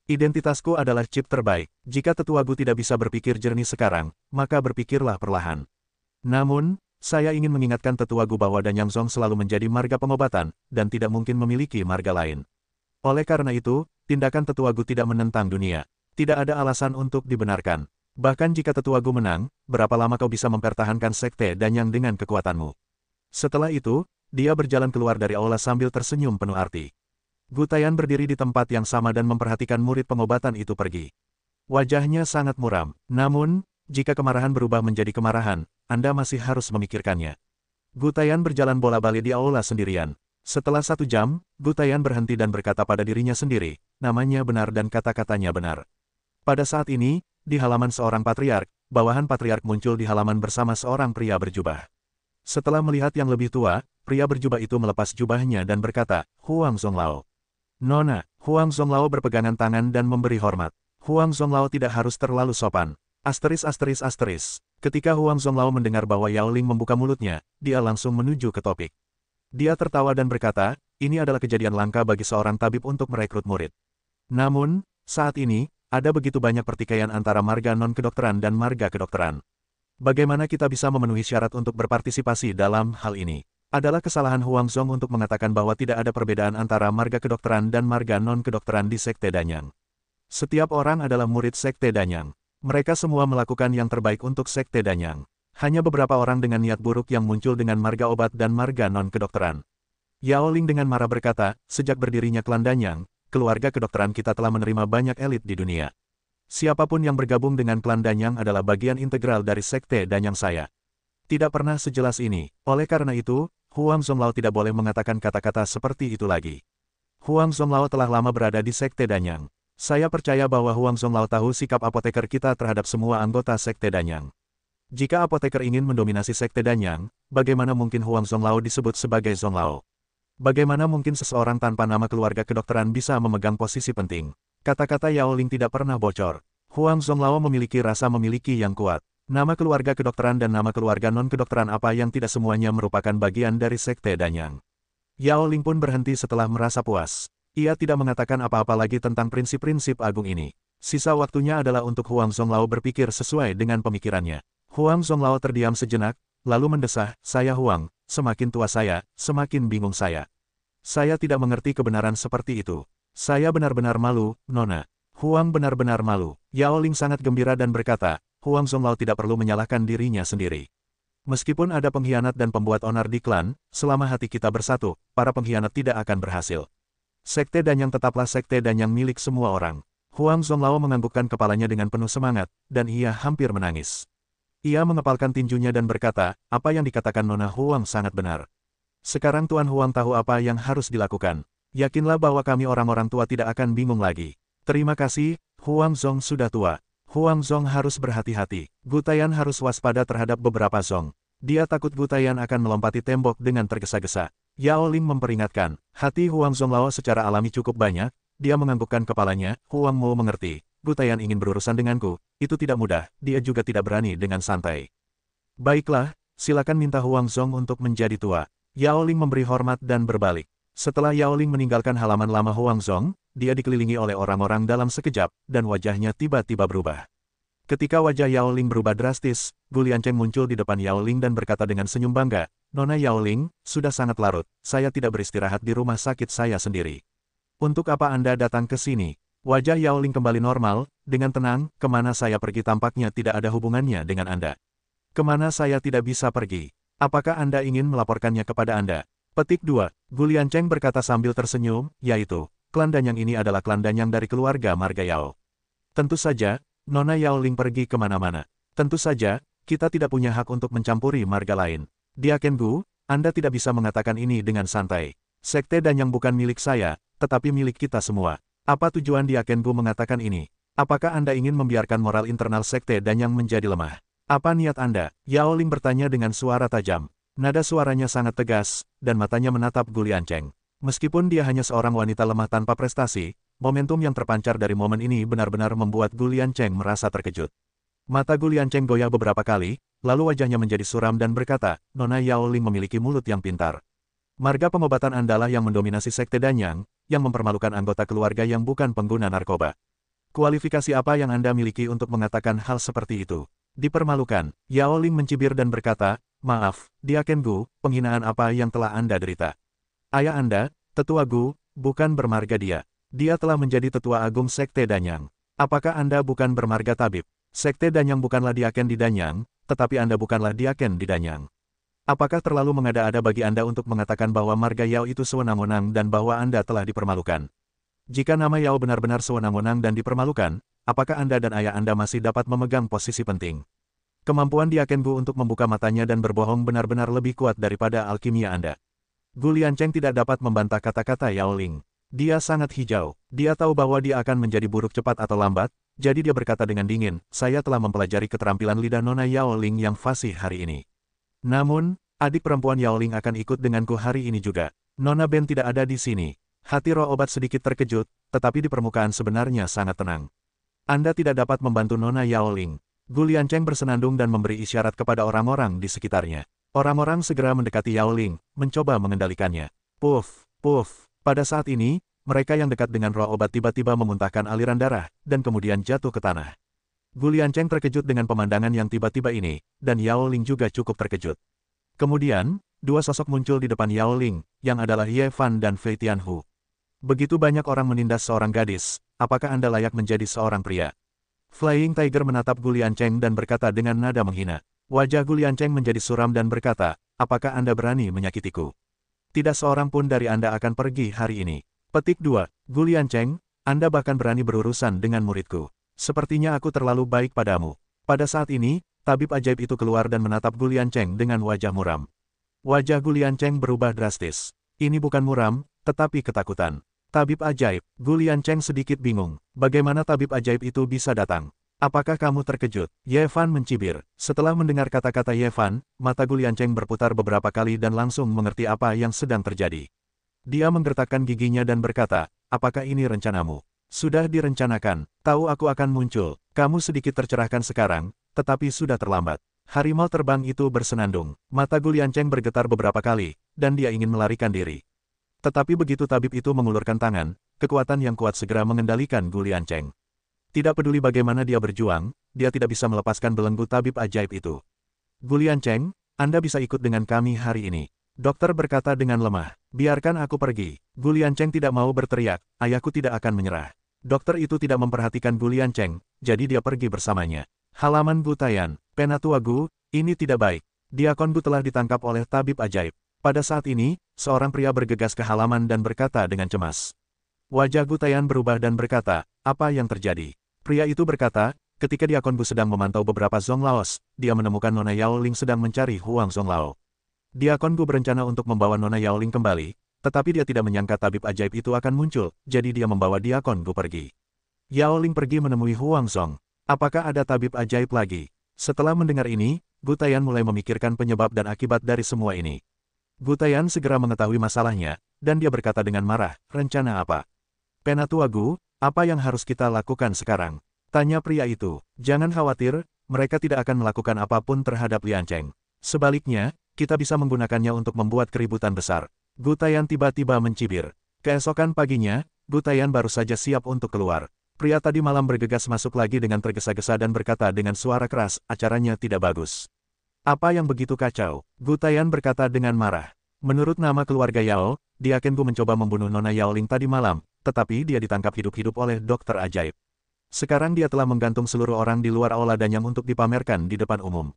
Identitasku adalah chip terbaik. Jika Tetua Gu tidak bisa berpikir jernih sekarang, maka berpikirlah perlahan. Namun, saya ingin mengingatkan Tetua Gu bahwa Danyang Zong selalu menjadi marga pengobatan, dan tidak mungkin memiliki marga lain. Oleh karena itu, tindakan Tetua Gu tidak menentang dunia. Tidak ada alasan untuk dibenarkan. Bahkan jika Tetua Gu menang, berapa lama kau bisa mempertahankan sekte Danyang dengan kekuatanmu? Setelah itu, dia berjalan keluar dari aula sambil tersenyum penuh arti. Gu Taiyan berdiri di tempat yang sama dan memperhatikan murid pengobatan itu pergi. Wajahnya sangat muram. Namun, jika kemarahan berubah menjadi kemarahan, Anda masih harus memikirkannya. Gu Taiyan berjalan bola-balik di aula sendirian. Setelah 1 jam, Gu Taiyan berhenti dan berkata pada dirinya sendiri, namanya benar dan kata-katanya benar. Pada saat ini, di halaman seorang patriark, bawahan patriark muncul di halaman bersama seorang pria berjubah. Setelah melihat yang lebih tua, pria berjubah itu melepas jubahnya dan berkata, Huang Zonglao. Nona, Huang Zonglao berpegangan tangan dan memberi hormat. Huang Zonglao tidak harus terlalu sopan. ****. Ketika Huang Zonglao mendengar bahwa Yao Ling membuka mulutnya, dia langsung menuju ke topik. Dia tertawa dan berkata, ini adalah kejadian langka bagi seorang tabib untuk merekrut murid. Namun, saat ini, ada begitu banyak pertikaian antara marga non-kedokteran dan marga kedokteran. Bagaimana kita bisa memenuhi syarat untuk berpartisipasi dalam hal ini? Adalah kesalahan Huang Zong untuk mengatakan bahwa tidak ada perbedaan antara marga kedokteran dan marga non-kedokteran di Sekte Danyang. Setiap orang adalah murid Sekte Danyang. Mereka semua melakukan yang terbaik untuk Sekte Danyang. Hanya beberapa orang dengan niat buruk yang muncul dengan marga obat dan marga non-kedokteran. Yao Ling dengan marah berkata, sejak berdirinya klan Danyang, keluarga kedokteran kita telah menerima banyak elit di dunia. Siapapun yang bergabung dengan klan Danyang adalah bagian integral dari Sekte Danyang saya. Tidak pernah sejelas ini. Oleh karena itu, Huang Zonglao tidak boleh mengatakan kata-kata seperti itu lagi. Huang Zonglao telah lama berada di Sekte Danyang. Saya percaya bahwa Huang Zonglao tahu sikap apoteker kita terhadap semua anggota Sekte Danyang. Jika apoteker ingin mendominasi Sekte Danyang, bagaimana mungkin Huang Zonglao disebut sebagai Zonglao? Bagaimana mungkin seseorang tanpa nama keluarga kedokteran bisa memegang posisi penting? Kata-kata Yao Ling tidak pernah bocor. Huang Zonglao memiliki rasa memiliki yang kuat. Nama keluarga kedokteran dan nama keluarga non-kedokteran apa yang tidak semuanya merupakan bagian dari Sekte Danyang. Yao Ling pun berhenti setelah merasa puas. Ia tidak mengatakan apa-apa lagi tentang prinsip-prinsip agung ini. Sisa waktunya adalah untuk Huang Zonglao berpikir sesuai dengan pemikirannya. Huang Zonglao terdiam sejenak, lalu mendesah, saya Huang, semakin tua saya, semakin bingung saya. Saya tidak mengerti kebenaran seperti itu. Saya benar-benar malu, Nona. Huang benar-benar malu. Yao Ling sangat gembira dan berkata, Huang Zonglao tidak perlu menyalahkan dirinya sendiri. Meskipun ada pengkhianat dan pembuat onar di klan, selama hati kita bersatu, para pengkhianat tidak akan berhasil. Sekte Danyang tetaplah Sekte Danyang milik semua orang. Huang Zonglao menganggukkan kepalanya dengan penuh semangat, dan ia hampir menangis. Ia mengepalkan tinjunya dan berkata, apa yang dikatakan Nona Huang sangat benar. Sekarang Tuan Huang tahu apa yang harus dilakukan. Yakinlah bahwa kami orang-orang tua tidak akan bingung lagi. Terima kasih, Huang Zong sudah tua. Huang Zong harus berhati-hati. Gutayan harus waspada terhadap beberapa Zong. Dia takut Gutayan akan melompati tembok dengan tergesa-gesa. Yao Ling memperingatkan, hati Huang Zonglao secara alami cukup banyak. Dia menganggukkan kepalanya, Huang Mo mengerti. Gutayan ingin berurusan denganku, itu tidak mudah, dia juga tidak berani dengan santai. Baiklah, silakan minta Huang Zong untuk menjadi tua. Yao Ling memberi hormat dan berbalik. Setelah Yao Ling meninggalkan halaman lama Huang Zong, dia dikelilingi oleh orang-orang dalam sekejap, dan wajahnya tiba-tiba berubah. Ketika wajah Yao Ling berubah drastis, Gu Liancheng muncul di depan Yao Ling dan berkata dengan senyum bangga, Nona Yao Ling, sudah sangat larut, saya tidak beristirahat di rumah sakit saya sendiri. Untuk apa Anda datang ke sini? Wajah Yao Ling kembali normal, dengan tenang, kemana saya pergi tampaknya tidak ada hubungannya dengan Anda. Kemana saya tidak bisa pergi? Apakah Anda ingin melaporkannya kepada Anda? Petik 2. Gu Liancheng berkata sambil tersenyum, yaitu, klan Danyang ini adalah klan Danyang dari keluarga Marga Yao. Tentu saja, Nona Yao Ling pergi kemana-mana. Tentu saja, kita tidak punya hak untuk mencampuri marga lain. Diaken Gu, Anda tidak bisa mengatakan ini dengan santai. Sekte Danyang bukan milik saya, tetapi milik kita semua. Apa tujuan Diaken Gu mengatakan ini? Apakah Anda ingin membiarkan moral internal Sekte Danyang menjadi lemah? Apa niat Anda? Yao Ling bertanya dengan suara tajam. Nada suaranya sangat tegas, dan matanya menatap Gu Liancheng. Meskipun dia hanya seorang wanita lemah tanpa prestasi, momentum yang terpancar dari momen ini benar-benar membuat Gu Liancheng merasa terkejut. Mata Gu Liancheng goyah beberapa kali, lalu wajahnya menjadi suram dan berkata, Nona Yao Ling memiliki mulut yang pintar. Marga pengobatan Andalah yang mendominasi Sekte Danyang, yang mempermalukan anggota keluarga yang bukan pengguna narkoba. Kualifikasi apa yang Anda miliki untuk mengatakan hal seperti itu? Dipermalukan, Yao Ling mencibir dan berkata, maaf, Diaken Gu, penghinaan apa yang telah Anda derita? Ayah Anda, Tetua Gu, bukan bermarga dia. Dia telah menjadi Tetua Agung Sekte Danyang. Apakah Anda bukan bermarga tabib? Sekte Danyang bukanlah Diaken di Danyang, tetapi Anda bukanlah Diaken di Danyang. Apakah terlalu mengada-ada bagi Anda untuk mengatakan bahwa marga Yao itu sewenang-wenang dan bahwa Anda telah dipermalukan? Jika nama Yao benar-benar sewenang-wenang dan dipermalukan, apakah Anda dan ayah Anda masih dapat memegang posisi penting? Kemampuan Diaken Gu untuk membuka matanya dan berbohong benar-benar lebih kuat daripada alkimia Anda. Gu Liancheng tidak dapat membantah kata-kata Yao Ling. Dia sangat hijau. Dia tahu bahwa dia akan menjadi buruk cepat atau lambat, jadi dia berkata dengan dingin, saya telah mempelajari keterampilan lidah Nona Yao Ling yang fasih hari ini. Namun, adik perempuan Yao Ling akan ikut denganku hari ini juga. Nona Ben tidak ada di sini. Hati roh obat sedikit terkejut, tetapi di permukaan sebenarnya sangat tenang. Anda tidak dapat membantu Nona Yao Ling. Gu Liancheng bersenandung dan memberi isyarat kepada orang-orang di sekitarnya. Orang-orang segera mendekati Yao Ling, mencoba mengendalikannya. Puff, puff. Pada saat ini, mereka yang dekat dengan roh obat tiba-tiba memuntahkan aliran darah, dan kemudian jatuh ke tanah. Gu Liancheng terkejut dengan pemandangan yang tiba-tiba ini, dan Yao Ling juga cukup terkejut. Kemudian, dua sosok muncul di depan Yao Ling, yang adalah Ye Fan dan Fei Tianhu. Begitu banyak orang menindas seorang gadis, apakah Anda layak menjadi seorang pria? Flying Tiger menatap Gu Liancheng dan berkata dengan nada menghina. Wajah Gu Liancheng menjadi suram dan berkata, apakah Anda berani menyakitiku? Tidak seorang pun dari Anda akan pergi hari ini. Petik 2. Gu Liancheng, Anda bahkan berani berurusan dengan muridku. Sepertinya aku terlalu baik padamu. Pada saat ini, tabib ajaib itu keluar dan menatap Gu Liancheng dengan wajah muram. Wajah Gu Liancheng berubah drastis. Ini bukan muram, tetapi ketakutan. Tabib ajaib, Gu Liancheng sedikit bingung. Bagaimana tabib ajaib itu bisa datang? Apakah kamu terkejut? Ye Fan mencibir. Setelah mendengar kata-kata Ye Fan, mata Gu Liancheng berputar beberapa kali dan langsung mengerti apa yang sedang terjadi. Dia menggertakkan giginya dan berkata, apakah ini rencanamu? Sudah direncanakan, tahu aku akan muncul, kamu sedikit tercerahkan sekarang, tetapi sudah terlambat. Harimau terbang itu bersenandung, mata Gu Liancheng bergetar beberapa kali, dan dia ingin melarikan diri. Tetapi begitu tabib itu mengulurkan tangan, kekuatan yang kuat segera mengendalikan Gu Liancheng. Tidak peduli bagaimana dia berjuang, dia tidak bisa melepaskan belenggu tabib ajaib itu. Gu Liancheng, Anda bisa ikut dengan kami hari ini. Dokter berkata dengan lemah, biarkan aku pergi. Gu Liancheng tidak mau berteriak, ayahku tidak akan menyerah. Dokter itu tidak memperhatikan Gu Liancheng, jadi dia pergi bersamanya. Halaman Gutayan, Penatua Gu, ini tidak baik. Diakon Gu telah ditangkap oleh tabib ajaib. Pada saat ini, seorang pria bergegas ke halaman dan berkata dengan cemas. Wajah Gutayan berubah dan berkata, apa yang terjadi? Pria itu berkata, ketika Diakon Gu sedang memantau beberapa Zonglaos, dia menemukan Nona Yaoling sedang mencari Huang Zonglao. Diakon Gu berencana untuk membawa Nona Yaoling kembali, tetapi dia tidak menyangka tabib ajaib itu akan muncul, jadi dia membawa Diakon Gu pergi. Yaoling pergi menemui Huang Zong. Apakah ada tabib ajaib lagi? Setelah mendengar ini, Gutayan mulai memikirkan penyebab dan akibat dari semua ini. Gutayan segera mengetahui masalahnya, dan dia berkata dengan marah, rencana apa? Penatua Gu, apa yang harus kita lakukan sekarang? Tanya pria itu. Jangan khawatir, mereka tidak akan melakukan apapun terhadap Lian Cheng. Sebaliknya, kita bisa menggunakannya untuk membuat keributan besar. Gutayan tiba-tiba mencibir. Keesokan paginya, Gutayan baru saja siap untuk keluar. Pria tadi malam bergegas masuk lagi dengan tergesa-gesa dan berkata dengan suara keras, acaranya tidak bagus. Apa yang begitu kacau? Gutayan berkata dengan marah. Menurut nama keluarga Yao, Diakon Gu mencoba membunuh Nona Yaoling tadi malam, tetapi dia ditangkap hidup-hidup oleh dokter ajaib. Sekarang dia telah menggantung seluruh orang di luar aula Danyang untuk dipamerkan di depan umum.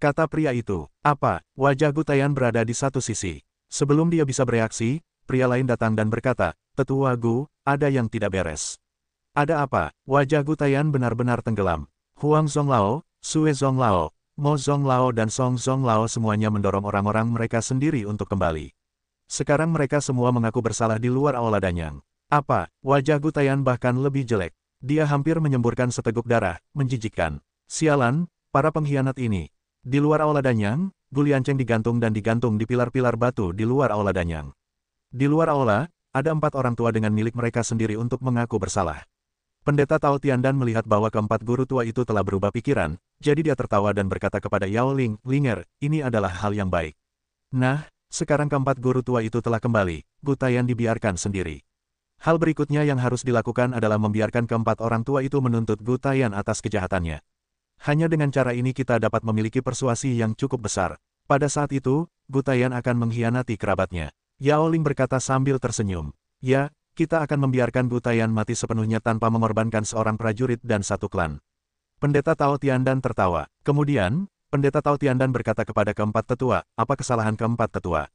Kata pria itu. Apa? Wajah Gutayan berada di satu sisi. Sebelum dia bisa bereaksi, pria lain datang dan berkata, Tetua Gu, ada yang tidak beres. Ada apa? Wajah Gutayan benar-benar tenggelam. Huang Zonglao, Sue Zonglao, Mo Zonglao dan Song Zonglao semuanya mendorong orang-orang mereka sendiri untuk kembali. Sekarang mereka semua mengaku bersalah di luar aula Danyang. Apa? Wajah Gutayan bahkan lebih jelek. Dia hampir menyemburkan seteguk darah, menjijikkan. Sialan, para pengkhianat ini. Di luar aula Danyang, Gu Liancheng digantung dan digantung di pilar-pilar batu di luar aula Danyang. Di luar aula, ada 4 orang tua dengan milik mereka sendiri untuk mengaku bersalah. Pendeta Tao Tiandan melihat bahwa keempat guru tua itu telah berubah pikiran, jadi dia tertawa dan berkata kepada Yao Ling, Linger, ini adalah hal yang baik. Nah, sekarang keempat guru tua itu telah kembali, Gutayan dibiarkan sendiri. Hal berikutnya yang harus dilakukan adalah membiarkan keempat orang tua itu menuntut Gutayan atas kejahatannya. Hanya dengan cara ini kita dapat memiliki persuasi yang cukup besar. Pada saat itu, Gutayan akan mengkhianati kerabatnya. Yao Ling berkata sambil tersenyum. Ya, kita akan membiarkan Gutayan mati sepenuhnya tanpa mengorbankan seorang prajurit dan satu klan. Pendeta Tao Tiandan tertawa. Kemudian, Pendeta Tao Tiandan berkata kepada keempat tetua, apa kesalahan keempat tetua?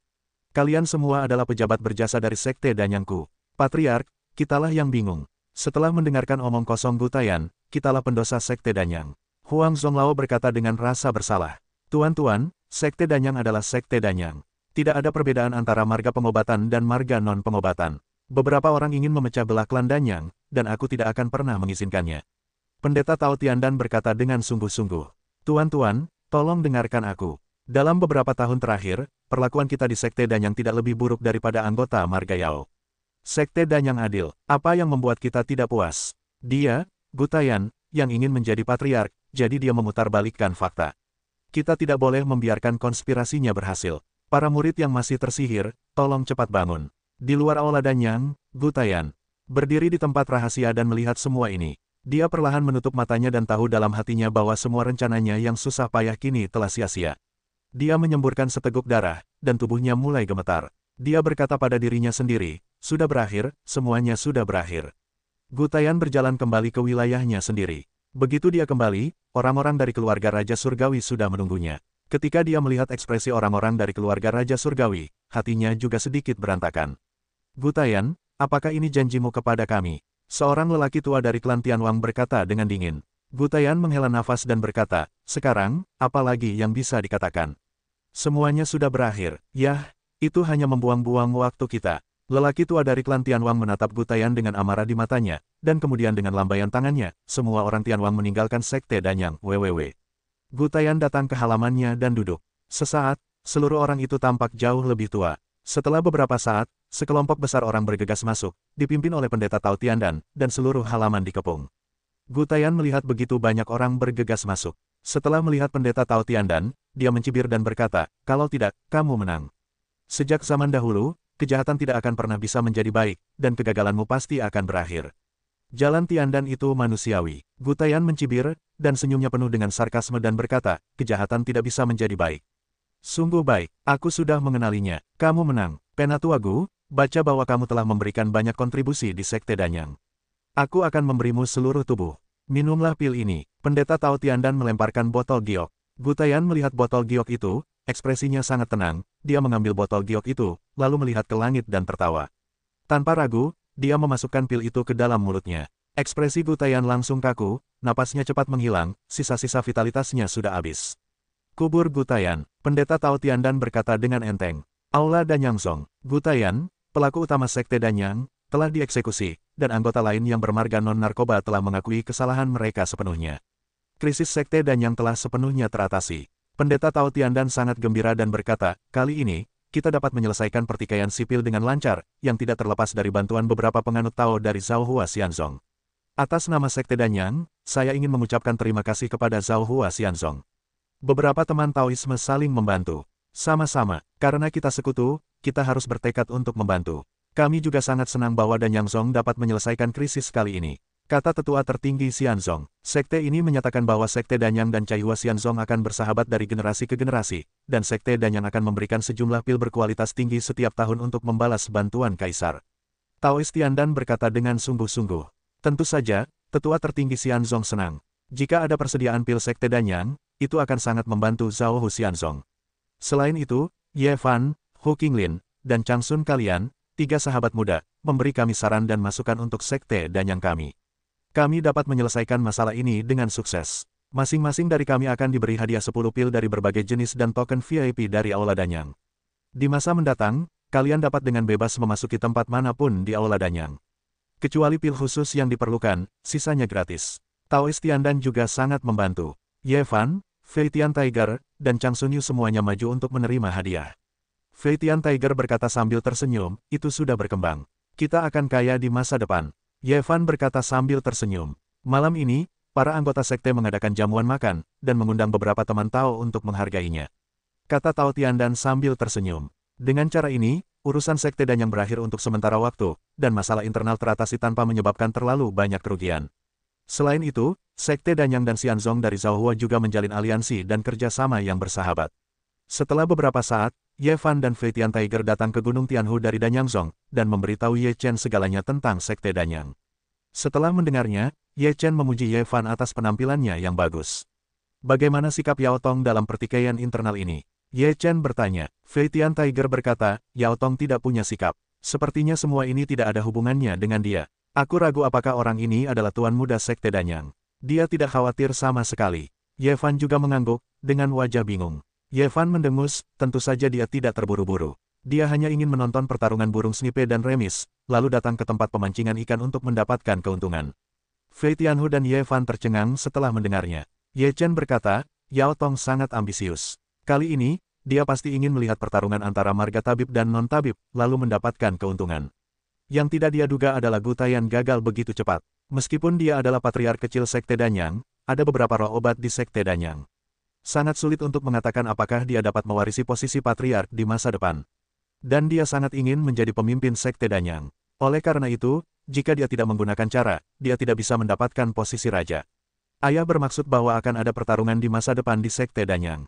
Kalian semua adalah pejabat berjasa dari Sekte Danyangku. Patriark, kitalah yang bingung. Setelah mendengarkan omong kosong Gutayan, kitalah pendosa Sekte Danyang. Huang Zonglao berkata dengan rasa bersalah. Tuan-tuan, Sekte Danyang adalah Sekte Danyang. Tidak ada perbedaan antara marga pengobatan dan marga non-pengobatan. Beberapa orang ingin memecah belah klan Danyang, dan aku tidak akan pernah mengizinkannya. Pendeta Tao Tiandan berkata dengan sungguh-sungguh. Tuan-tuan, tolong dengarkan aku. Dalam beberapa tahun terakhir, perlakuan kita di Sekte Danyang tidak lebih buruk daripada anggota marga Yao. Sekte Danyang adil. Apa yang membuat kita tidak puas? Dia, Gutayan, yang ingin menjadi patriark, jadi dia memutarbalikkan fakta. Kita tidak boleh membiarkan konspirasinya berhasil. Para murid yang masih tersihir, tolong cepat bangun. Di luar aula Danyang, Gutayan berdiri di tempat rahasia dan melihat semua ini. Dia perlahan menutup matanya dan tahu dalam hatinya bahwa semua rencananya yang susah payah kini telah sia-sia. Dia menyemburkan seteguk darah, dan tubuhnya mulai gemetar. Dia berkata pada dirinya sendiri, sudah berakhir, semuanya sudah berakhir. Gutayan berjalan kembali ke wilayahnya sendiri. Begitu dia kembali, orang-orang dari keluarga Raja Surgawi sudah menunggunya. Ketika dia melihat ekspresi orang-orang dari keluarga Raja Surgawi, hatinya juga sedikit berantakan. Gutayan, apakah ini janjimu kepada kami? Seorang lelaki tua dari klan Tianwang berkata dengan dingin. Gutayan menghela nafas dan berkata, sekarang, apa lagi yang bisa dikatakan? Semuanya sudah berakhir. Yah, itu hanya membuang-buang waktu kita. Lelaki tua dari klan Tianwang menatap Gutayan dengan amarah di matanya, dan kemudian dengan lambaian tangannya, semua orang Tianwang meninggalkan Sekte Danyang, www. Gutayan datang ke halamannya dan duduk. Sesaat, seluruh orang itu tampak jauh lebih tua. Setelah beberapa saat, sekelompok besar orang bergegas masuk, dipimpin oleh Pendeta Tao Tiandan, dan seluruh halaman dikepung. Gutayan melihat begitu banyak orang bergegas masuk. Setelah melihat Pendeta Tao Tiandan, dia mencibir dan berkata, kalau tidak, kamu menang. Sejak zaman dahulu, kejahatan tidak akan pernah bisa menjadi baik, dan kegagalanmu pasti akan berakhir. Jalan Tiandan itu manusiawi. Gutayan mencibir, dan senyumnya penuh dengan sarkasme dan berkata, kejahatan tidak bisa menjadi baik. Sungguh baik, aku sudah mengenalinya. Kamu menang. Penatua Gu, baca bahwa kamu telah memberikan banyak kontribusi di Sekte Danyang. Aku akan memberimu seluruh tubuh. Minumlah pil ini. Pendeta Tao Tiandan melemparkan botol giok. Gutayan melihat botol giok itu, ekspresinya sangat tenang. Dia mengambil botol giok itu, lalu melihat ke langit dan tertawa. Tanpa ragu, dia memasukkan pil itu ke dalam mulutnya. Ekspresi Gutayan langsung kaku, napasnya cepat menghilang, sisa-sisa vitalitasnya sudah habis. Kubur Gutayan, Pendeta Tao Tiandan berkata dengan enteng. Aula Danyang Zong, Gutayan, pelaku utama Sekte Danyang, telah dieksekusi, dan anggota lain yang bermarga non-narkoba telah mengakui kesalahan mereka sepenuhnya. Krisis Sekte Danyang telah sepenuhnya teratasi. Pendeta Tao Tiandan sangat gembira dan berkata, kali ini, kita dapat menyelesaikan pertikaian sipil dengan lancar, yang tidak terlepas dari bantuan beberapa penganut Tao dari Zhao Hua Xianzong. Atas nama Sekte Danyang, saya ingin mengucapkan terima kasih kepada Zhao Hua Xianzong. Beberapa teman Taoisme saling membantu. Sama-sama, karena kita sekutu, kita harus bertekad untuk membantu. Kami juga sangat senang bahwa Danyang Zong dapat menyelesaikan krisis kali ini. Kata tetua tertinggi Xianzong. Sekte ini menyatakan bahwa Sekte Danyang dan Cai Hua Xianzong akan bersahabat dari generasi ke generasi, dan Sekte Danyang akan memberikan sejumlah pil berkualitas tinggi setiap tahun untuk membalas bantuan Kaisar. Taois Tiandan berkata dengan sungguh-sungguh. Tentu saja, tetua tertinggi Xianzong senang. Jika ada persediaan pil Sekte Danyang, itu akan sangat membantu Zhao Hu Xianzong. Selain itu, Ye Fan, Hu Qinglin, dan Chang Sun kalian, 3 sahabat muda, memberi kami saran dan masukan untuk Sekte Danyang kami. Kami dapat menyelesaikan masalah ini dengan sukses. Masing-masing dari kami akan diberi hadiah 10 pil dari berbagai jenis dan token VIP dari Aula Danyang. Di masa mendatang, kalian dapat dengan bebas memasuki tempat manapun di Aula Danyang. Kecuali pil khusus yang diperlukan, sisanya gratis. Taois Tiandan juga sangat membantu. Ye Fan, Fei Tian Tiger, dan Chang Sun Yu semuanya maju untuk menerima hadiah. Fei Tian Tiger berkata sambil tersenyum, itu sudah berkembang. Kita akan kaya di masa depan. Ye Fan berkata sambil tersenyum. Malam ini, para anggota sekte mengadakan jamuan makan, dan mengundang beberapa teman Tao untuk menghargainya. Kata Tao Tiandan sambil tersenyum. Dengan cara ini, urusan Sekte Danyang berakhir untuk sementara waktu, dan masalah internal teratasi tanpa menyebabkan terlalu banyak kerugian. Selain itu, Sekte Danyang dan Xianzong dari Zhao Hua juga menjalin aliansi dan kerjasama yang bersahabat. Setelah beberapa saat, Ye Fan dan Fei Tian Tiger datang ke Gunung Tianhu dari Danyang Zong, dan memberitahu Ye Chen segalanya tentang Sekte Danyang. Setelah mendengarnya, Ye Chen memuji Ye Fan atas penampilannya yang bagus. Bagaimana sikap Yao Tong dalam pertikaian internal ini? Ye Chen bertanya. Fei Tian Tiger berkata, Yao Tong tidak punya sikap. Sepertinya semua ini tidak ada hubungannya dengan dia. Aku ragu apakah orang ini adalah tuan muda Sekte Danyang. Dia tidak khawatir sama sekali. Ye Fan juga mengangguk, dengan wajah bingung. Ye Fan mendengus, tentu saja dia tidak terburu-buru. Dia hanya ingin menonton pertarungan burung snipe dan remis, lalu datang ke tempat pemancingan ikan untuk mendapatkan keuntungan. Fei Tianhu dan Ye Fan tercengang setelah mendengarnya. Ye Chen berkata, Yao Tong sangat ambisius. Kali ini, dia pasti ingin melihat pertarungan antara marga tabib dan non-tabib, lalu mendapatkan keuntungan. Yang tidak dia duga adalah Gutayan gagal begitu cepat. Meskipun dia adalah patriark kecil Sekte Danyang, ada beberapa roh obat di Sekte Danyang. Sangat sulit untuk mengatakan apakah dia dapat mewarisi posisi patriark di masa depan. Dan dia sangat ingin menjadi pemimpin Sekte Danyang. Oleh karena itu, jika dia tidak menggunakan cara, dia tidak bisa mendapatkan posisi raja. Ayah bermaksud bahwa akan ada pertarungan di masa depan di Sekte Danyang.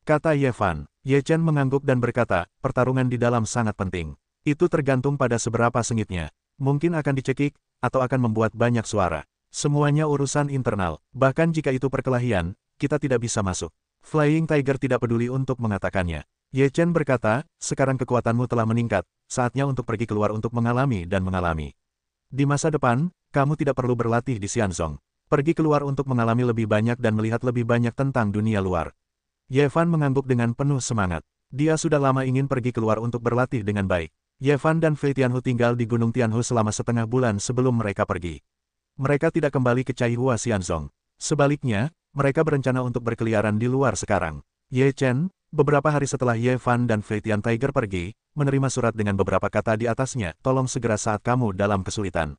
Kata Ye Fan. Ye Chen mengangguk dan berkata, pertarungan di dalam sangat penting. Itu tergantung pada seberapa sengitnya. Mungkin akan dicekik, atau akan membuat banyak suara. Semuanya urusan internal. Bahkan jika itu perkelahian, kita tidak bisa masuk. Flying Tiger tidak peduli untuk mengatakannya. Ye Chen berkata, sekarang kekuatanmu telah meningkat, saatnya untuk pergi keluar untuk mengalami dan mengalami. Di masa depan, kamu tidak perlu berlatih di Xianzong. Pergi keluar untuk mengalami lebih banyak dan melihat lebih banyak tentang dunia luar. Ye Fan mengangguk dengan penuh semangat. Dia sudah lama ingin pergi keluar untuk berlatih dengan baik. Ye Fan dan Fei Tianhu tinggal di Gunung Tianhu selama setengah bulan sebelum mereka pergi. Mereka tidak kembali ke Cai Hua Xianzong. Sebaliknya, mereka berencana untuk berkeliaran di luar sekarang. Ye Chen, beberapa hari setelah Ye Fan dan Fei Tian Tiger pergi, menerima surat dengan beberapa kata di atasnya, tolong segera saat kamu dalam kesulitan.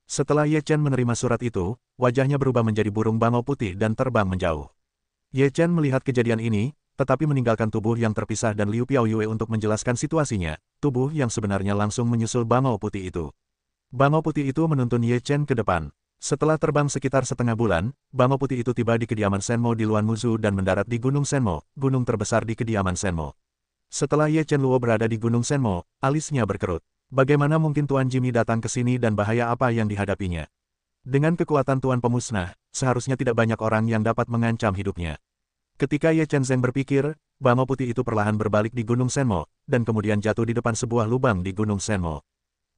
Setelah Ye Chen menerima surat itu, wajahnya berubah menjadi burung bangau putih dan terbang menjauh. Ye Chen melihat kejadian ini, tetapi meninggalkan tubuh yang terpisah dan Liu Piaoyue untuk menjelaskan situasinya, tubuh yang sebenarnya langsung menyusul bangau putih itu. Bangau putih itu menuntun Ye Chen ke depan. Setelah terbang sekitar setengah bulan, bangau putih itu tiba di kediaman Shenmo di Luan Muzu dan mendarat di Gunung Shenmo, gunung terbesar di kediaman Shenmo. Setelah Ye Chen Luo berada di Gunung Shenmo, alisnya berkerut. Bagaimana mungkin Tuan Jimmy datang ke sini dan bahaya apa yang dihadapinya? Dengan kekuatan Tuan Pemusnah, seharusnya tidak banyak orang yang dapat mengancam hidupnya. Ketika Ye Chen Zeng berpikir, bangau putih itu perlahan berbalik di Gunung Shenmo, dan kemudian jatuh di depan sebuah lubang di Gunung Shenmo.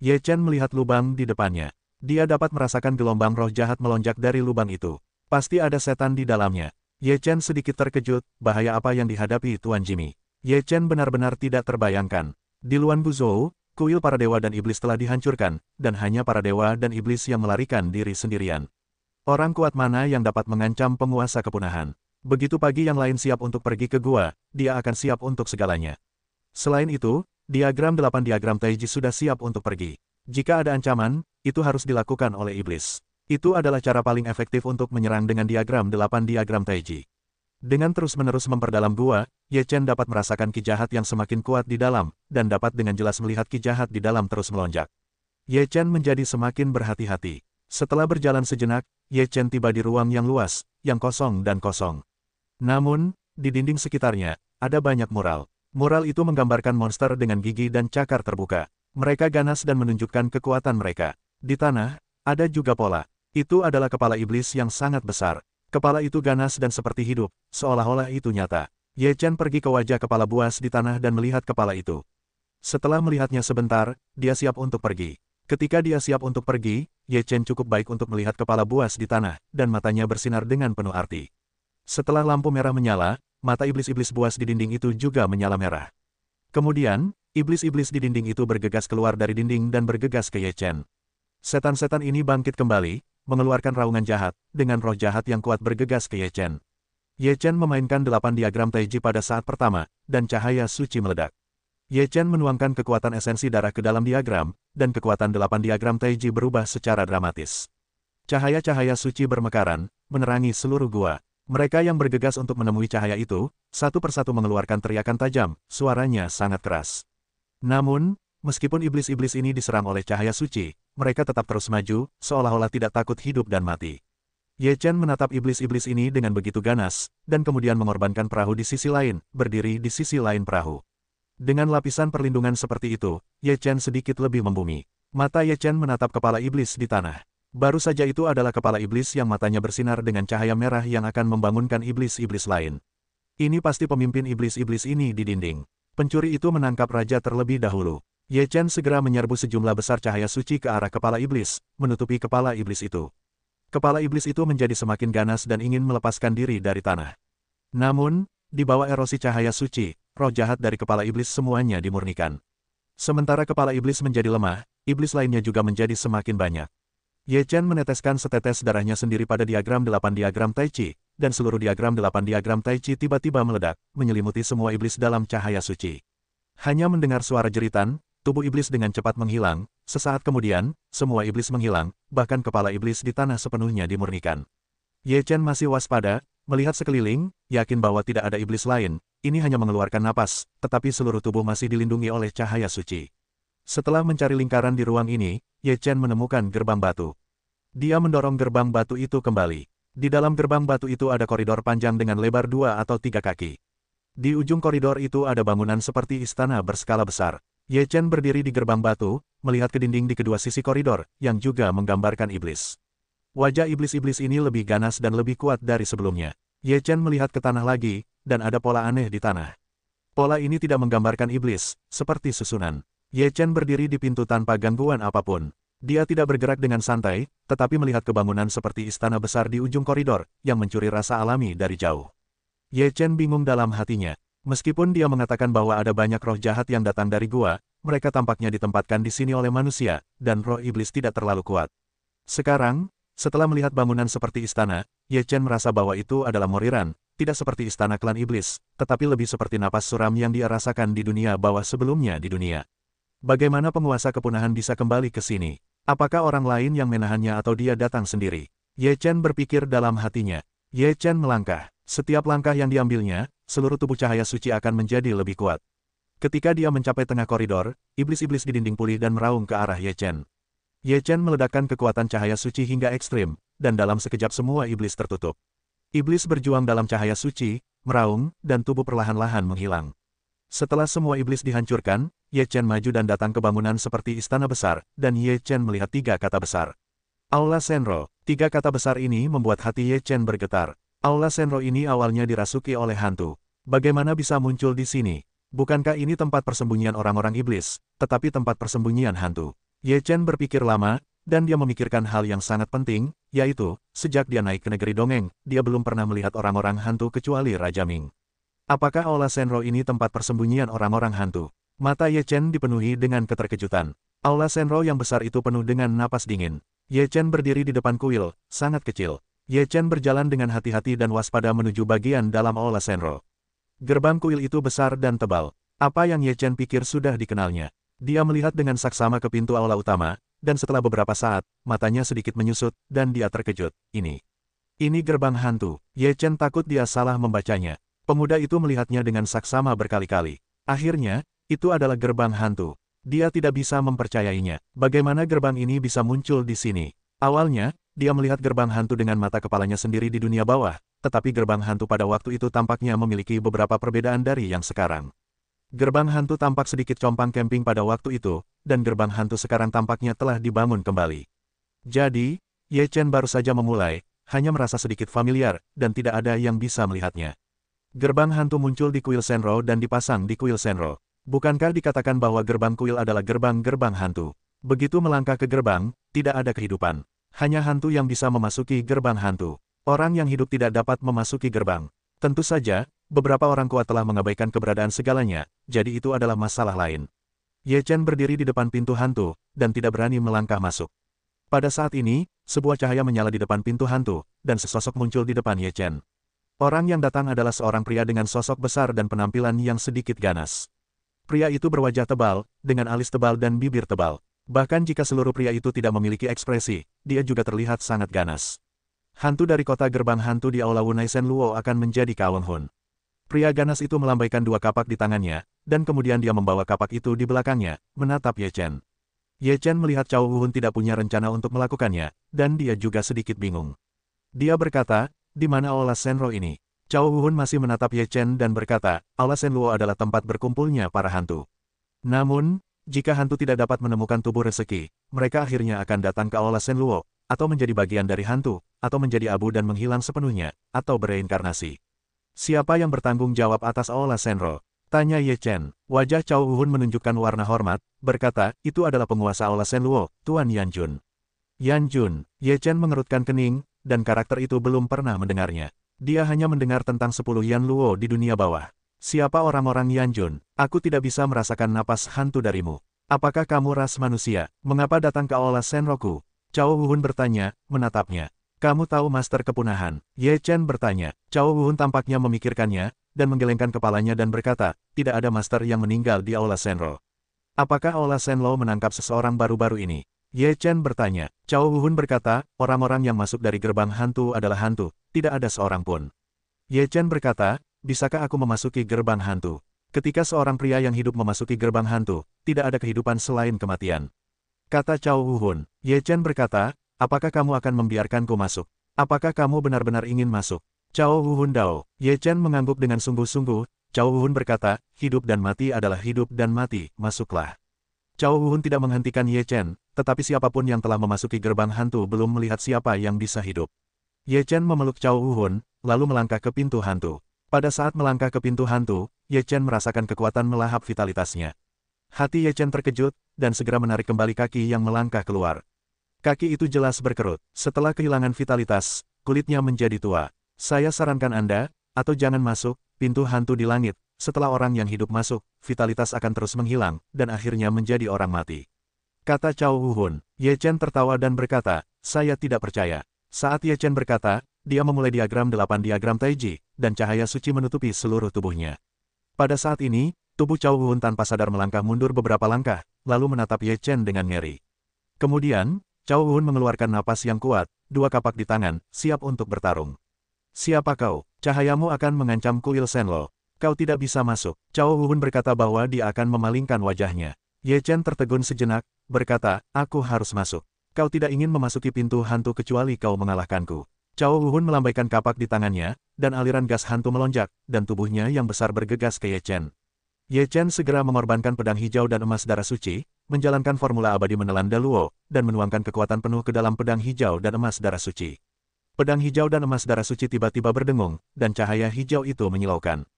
Ye Chen melihat lubang di depannya. Dia dapat merasakan gelombang roh jahat melonjak dari lubang itu. Pasti ada setan di dalamnya. Ye Chen sedikit terkejut, bahaya apa yang dihadapi Tuan Jimmy. Ye Chen benar-benar tidak terbayangkan. Di Luan Guzhou, kuil para dewa dan iblis telah dihancurkan, dan hanya para dewa dan iblis yang melarikan diri sendirian. Orang kuat mana yang dapat mengancam penguasa kepunahan? Begitu pagi yang lain siap untuk pergi ke gua, dia akan siap untuk segalanya. Selain itu, diagram 8 diagram Taiji sudah siap untuk pergi. Jika ada ancaman, itu harus dilakukan oleh iblis. Itu adalah cara paling efektif untuk menyerang dengan diagram 8 diagram Taiji. Dengan terus-menerus memperdalam gua, Ye Chen dapat merasakan ki jahat yang semakin kuat di dalam, dan dapat dengan jelas melihat ki jahat di dalam terus melonjak. Ye Chen menjadi semakin berhati-hati. Setelah berjalan sejenak, Ye Chen tiba di ruang yang luas, yang kosong dan kosong. Namun, di dinding sekitarnya, ada banyak mural. Mural itu menggambarkan monster dengan gigi dan cakar terbuka. Mereka ganas dan menunjukkan kekuatan mereka. Di tanah, ada juga pola. Itu adalah kepala iblis yang sangat besar. Kepala itu ganas dan seperti hidup, seolah-olah itu nyata. Ye Chen pergi ke wajah kepala buas di tanah dan melihat kepala itu. Setelah melihatnya sebentar, dia siap untuk pergi. Ketika dia siap untuk pergi, Ye Chen cukup baik untuk melihat kepala buas di tanah, dan matanya bersinar dengan penuh arti. Setelah lampu merah menyala, mata iblis-iblis buas di dinding itu juga menyala merah. Kemudian, iblis-iblis di dinding itu bergegas keluar dari dinding dan bergegas ke Ye Chen. Setan-setan ini bangkit kembali, mengeluarkan raungan jahat, dengan roh jahat yang kuat bergegas ke Ye Chen. Ye Chen memainkan 8 diagram Taiji pada saat pertama, dan cahaya suci meledak. Ye Chen menuangkan kekuatan esensi darah ke dalam diagram, dan kekuatan 8 diagram Taiji berubah secara dramatis. Cahaya-cahaya suci bermekaran, menerangi seluruh gua. Mereka yang bergegas untuk menemui cahaya itu, satu persatu mengeluarkan teriakan tajam, suaranya sangat keras. Namun, meskipun iblis-iblis ini diserang oleh cahaya suci, mereka tetap terus maju, seolah-olah tidak takut hidup dan mati. Ye Chen menatap iblis-iblis ini dengan begitu ganas, dan kemudian mengorbankan perahu di sisi lain, berdiri di sisi lain perahu. Dengan lapisan perlindungan seperti itu, Ye Chen sedikit lebih membumi. Mata Ye Chen menatap kepala iblis di tanah. Baru saja itu adalah kepala iblis yang matanya bersinar dengan cahaya merah yang akan membangunkan iblis-iblis lain. Ini pasti pemimpin iblis-iblis ini di dinding. Pencuri itu menangkap raja terlebih dahulu. Ye Chen segera menyerbu sejumlah besar cahaya suci ke arah kepala iblis, menutupi kepala iblis itu. Kepala iblis itu menjadi semakin ganas dan ingin melepaskan diri dari tanah. Namun, di bawah erosi cahaya suci, roh jahat dari kepala iblis semuanya dimurnikan. Sementara kepala iblis menjadi lemah, iblis lainnya juga menjadi semakin banyak. Ye Chen meneteskan setetes darahnya sendiri pada diagram 8 diagram Taichi, dan seluruh diagram 8 diagram Taichi tiba-tiba meledak, menyelimuti semua iblis dalam cahaya suci. Hanya mendengar suara jeritan, tubuh iblis dengan cepat menghilang, sesaat kemudian, semua iblis menghilang, bahkan kepala iblis di tanah sepenuhnya dimurnikan. Ye Chen masih waspada, melihat sekeliling, yakin bahwa tidak ada iblis lain, ini hanya mengeluarkan napas, tetapi seluruh tubuh masih dilindungi oleh cahaya suci. Setelah mencari lingkaran di ruang ini, Ye Chen menemukan gerbang batu. Dia mendorong gerbang batu itu kembali. Di dalam gerbang batu itu ada koridor panjang dengan lebar 2 atau 3 kaki. Di ujung koridor itu ada bangunan seperti istana berskala besar. Ye Chen berdiri di gerbang batu, melihat ke dinding di kedua sisi koridor, yang juga menggambarkan iblis. Wajah iblis-iblis ini lebih ganas dan lebih kuat dari sebelumnya. Ye Chen melihat ke tanah lagi, dan ada pola aneh di tanah. Pola ini tidak menggambarkan iblis, seperti susunan. Ye Chen berdiri di pintu tanpa gangguan apapun. Dia tidak bergerak dengan santai, tetapi melihat ke bangunan seperti istana besar di ujung koridor, yang mencuri rasa alami dari jauh. Ye Chen bingung dalam hatinya. Meskipun dia mengatakan bahwa ada banyak roh jahat yang datang dari gua, mereka tampaknya ditempatkan di sini oleh manusia, dan roh iblis tidak terlalu kuat. Sekarang, setelah melihat bangunan seperti istana, Ye Chen merasa bahwa itu adalah Moriran, tidak seperti istana klan iblis, tetapi lebih seperti napas suram yang dia rasakan di dunia bawah sebelumnya di dunia. Bagaimana penguasa kepunahan bisa kembali ke sini? Apakah orang lain yang menahannya atau dia datang sendiri? Ye Chen berpikir dalam hatinya. Ye Chen melangkah. Setiap langkah yang diambilnya, seluruh tubuh cahaya suci akan menjadi lebih kuat. Ketika dia mencapai tengah koridor, iblis-iblis di dinding pulih dan meraung ke arah Ye Chen. Ye Chen meledakkan kekuatan cahaya suci hingga ekstrim, dan dalam sekejap semua iblis tertutup. Iblis berjuang dalam cahaya suci, meraung, dan tubuh perlahan-lahan menghilang. Setelah semua iblis dihancurkan, Ye Chen maju dan datang ke bangunan seperti istana besar, dan Ye Chen melihat 3 kata besar. Aula Senro. 3 kata besar ini membuat hati Ye Chen bergetar. Aula Senro ini awalnya dirasuki oleh hantu. Bagaimana bisa muncul di sini? Bukankah ini tempat persembunyian orang-orang iblis, tetapi tempat persembunyian hantu? Ye Chen berpikir lama, dan dia memikirkan hal yang sangat penting, yaitu, sejak dia naik ke negeri dongeng, dia belum pernah melihat orang-orang hantu kecuali Raja Ming. Apakah Aula Senro ini tempat persembunyian orang-orang hantu? Mata Ye Chen dipenuhi dengan keterkejutan. Aula Senro yang besar itu penuh dengan napas dingin. Ye Chen berdiri di depan kuil, sangat kecil. Ye Chen berjalan dengan hati-hati dan waspada menuju bagian dalam Aula Senro. Gerbang kuil itu besar dan tebal. Apa yang Ye Chen pikir sudah dikenalnya. Dia melihat dengan saksama ke pintu aula utama, dan setelah beberapa saat, matanya sedikit menyusut, dan dia terkejut. Ini gerbang hantu. Ye Chen takut dia salah membacanya. Pemuda itu melihatnya dengan saksama berkali-kali. Akhirnya, itu adalah gerbang hantu. Dia tidak bisa mempercayainya. Bagaimana gerbang ini bisa muncul di sini? Awalnya, dia melihat gerbang hantu dengan mata kepalanya sendiri di dunia bawah, tetapi gerbang hantu pada waktu itu tampaknya memiliki beberapa perbedaan dari yang sekarang. Gerbang hantu tampak sedikit compang camping pada waktu itu, dan gerbang hantu sekarang tampaknya telah dibangun kembali. Jadi, Ye Chen baru saja memulai, hanya merasa sedikit familiar, dan tidak ada yang bisa melihatnya. Gerbang hantu muncul di kuil Senro dan dipasang di kuil Senro. Bukankah dikatakan bahwa gerbang kuil adalah gerbang-gerbang hantu? Begitu melangkah ke gerbang, tidak ada kehidupan. Hanya hantu yang bisa memasuki gerbang hantu. Orang yang hidup tidak dapat memasuki gerbang. Tentu saja, beberapa orang kuat telah mengabaikan keberadaan segalanya, jadi itu adalah masalah lain. Ye Chen berdiri di depan pintu hantu, dan tidak berani melangkah masuk. Pada saat ini, sebuah cahaya menyala di depan pintu hantu, dan sesosok muncul di depan Ye Chen. Orang yang datang adalah seorang pria dengan sosok besar dan penampilan yang sedikit ganas. Pria itu berwajah tebal, dengan alis tebal dan bibir tebal. Bahkan jika seluruh pria itu tidak memiliki ekspresi, dia juga terlihat sangat ganas. Hantu dari kota gerbang hantu di Aula Wunai Shen Luo akan menjadi Kaon Hun. Pria ganas itu melambaikan dua kapak di tangannya, dan kemudian dia membawa kapak itu di belakangnya, menatap Ye Chen. Ye Chen melihat Cao Wuhun tidak punya rencana untuk melakukannya, dan dia juga sedikit bingung. Dia berkata, di mana Aula Senro ini? Cao Wuhun masih menatap Ye Chen dan berkata, Aula Shen Luo adalah tempat berkumpulnya para hantu. Namun, jika hantu tidak dapat menemukan tubuh rezeki, mereka akhirnya akan datang ke Aula Shen Luo, atau menjadi bagian dari hantu, atau menjadi abu dan menghilang sepenuhnya, atau bereinkarnasi. Siapa yang bertanggung jawab atas Aula Senro? Tanya Ye Chen. Wajah Cao Wuhun menunjukkan warna hormat, berkata, itu adalah penguasa Aula Shen Luo, Tuan Yan Jun. Yan Jun. Ye Chen mengerutkan kening, dan karakter itu belum pernah mendengarnya. Dia hanya mendengar tentang 10 Yan Luo di dunia bawah. Siapa orang-orang Yan Jun? Aku tidak bisa merasakan napas hantu darimu. Apakah kamu ras manusia? Mengapa datang ke Aula Senroku? Cao Wuhun bertanya, menatapnya. Kamu tahu Master Kepunahan? Ye Chen bertanya. Cao Wuhun tampaknya memikirkannya, dan menggelengkan kepalanya dan berkata, tidak ada Master yang meninggal di Aula Senro. Apakah Aula Senlo menangkap seseorang baru-baru ini? Ye Chen bertanya. Cao Wuhun berkata, orang-orang yang masuk dari gerbang hantu adalah hantu, tidak ada seorang pun. Ye Chen berkata, bisakah aku memasuki gerbang hantu? Ketika seorang pria yang hidup memasuki gerbang hantu, tidak ada kehidupan selain kematian. Kata Cao Wuhun. Ye Chen berkata, apakah kamu akan membiarkanku masuk? Apakah kamu benar-benar ingin masuk? Cao Wuhun Dao. Ye Chen mengangguk dengan sungguh-sungguh. Cao Wuhun berkata, hidup dan mati adalah hidup dan mati, masuklah. Cao Wuhun tidak menghentikan Ye Chen, tetapi siapapun yang telah memasuki gerbang hantu belum melihat siapa yang bisa hidup. Ye Chen memeluk Cao Wuhun, lalu melangkah ke pintu hantu. Pada saat melangkah ke pintu hantu, Ye Chen merasakan kekuatan melahap vitalitasnya. Hati Ye Chen terkejut, dan segera menarik kembali kaki yang melangkah keluar. Kaki itu jelas berkerut. Setelah kehilangan vitalitas, kulitnya menjadi tua. Saya sarankan Anda, atau jangan masuk, pintu hantu di langit. Setelah orang yang hidup masuk, vitalitas akan terus menghilang, dan akhirnya menjadi orang mati. Kata Cao Wuhun. Ye Chen tertawa dan berkata, saya tidak percaya. Saat Ye Chen berkata, dia memulai diagram 8 diagram Taiji, dan cahaya suci menutupi seluruh tubuhnya. Pada saat ini, tubuh Cao Wuhun tanpa sadar melangkah mundur beberapa langkah, lalu menatap Ye Chen dengan ngeri. Kemudian, Cao Wuhun mengeluarkan napas yang kuat, dua kapak di tangan, siap untuk bertarung. Siapa kau? Cahayamu akan mengancam kuil Senlo. Kau tidak bisa masuk. Cao Wuhun berkata bahwa dia akan memalingkan wajahnya. Ye Chen tertegun sejenak, berkata, aku harus masuk. Kau tidak ingin memasuki pintu hantu kecuali kau mengalahkanku. Cao Wuhun melambaikan kapak di tangannya, dan aliran gas hantu melonjak, dan tubuhnya yang besar bergegas ke Ye Chen. Ye Chen segera mengorbankan pedang hijau dan emas darah suci, menjalankan formula abadi menelan Daluo, dan menuangkan kekuatan penuh ke dalam pedang hijau dan emas darah suci. Pedang hijau dan emas darah suci tiba-tiba berdengung, dan cahaya hijau itu menyilaukan.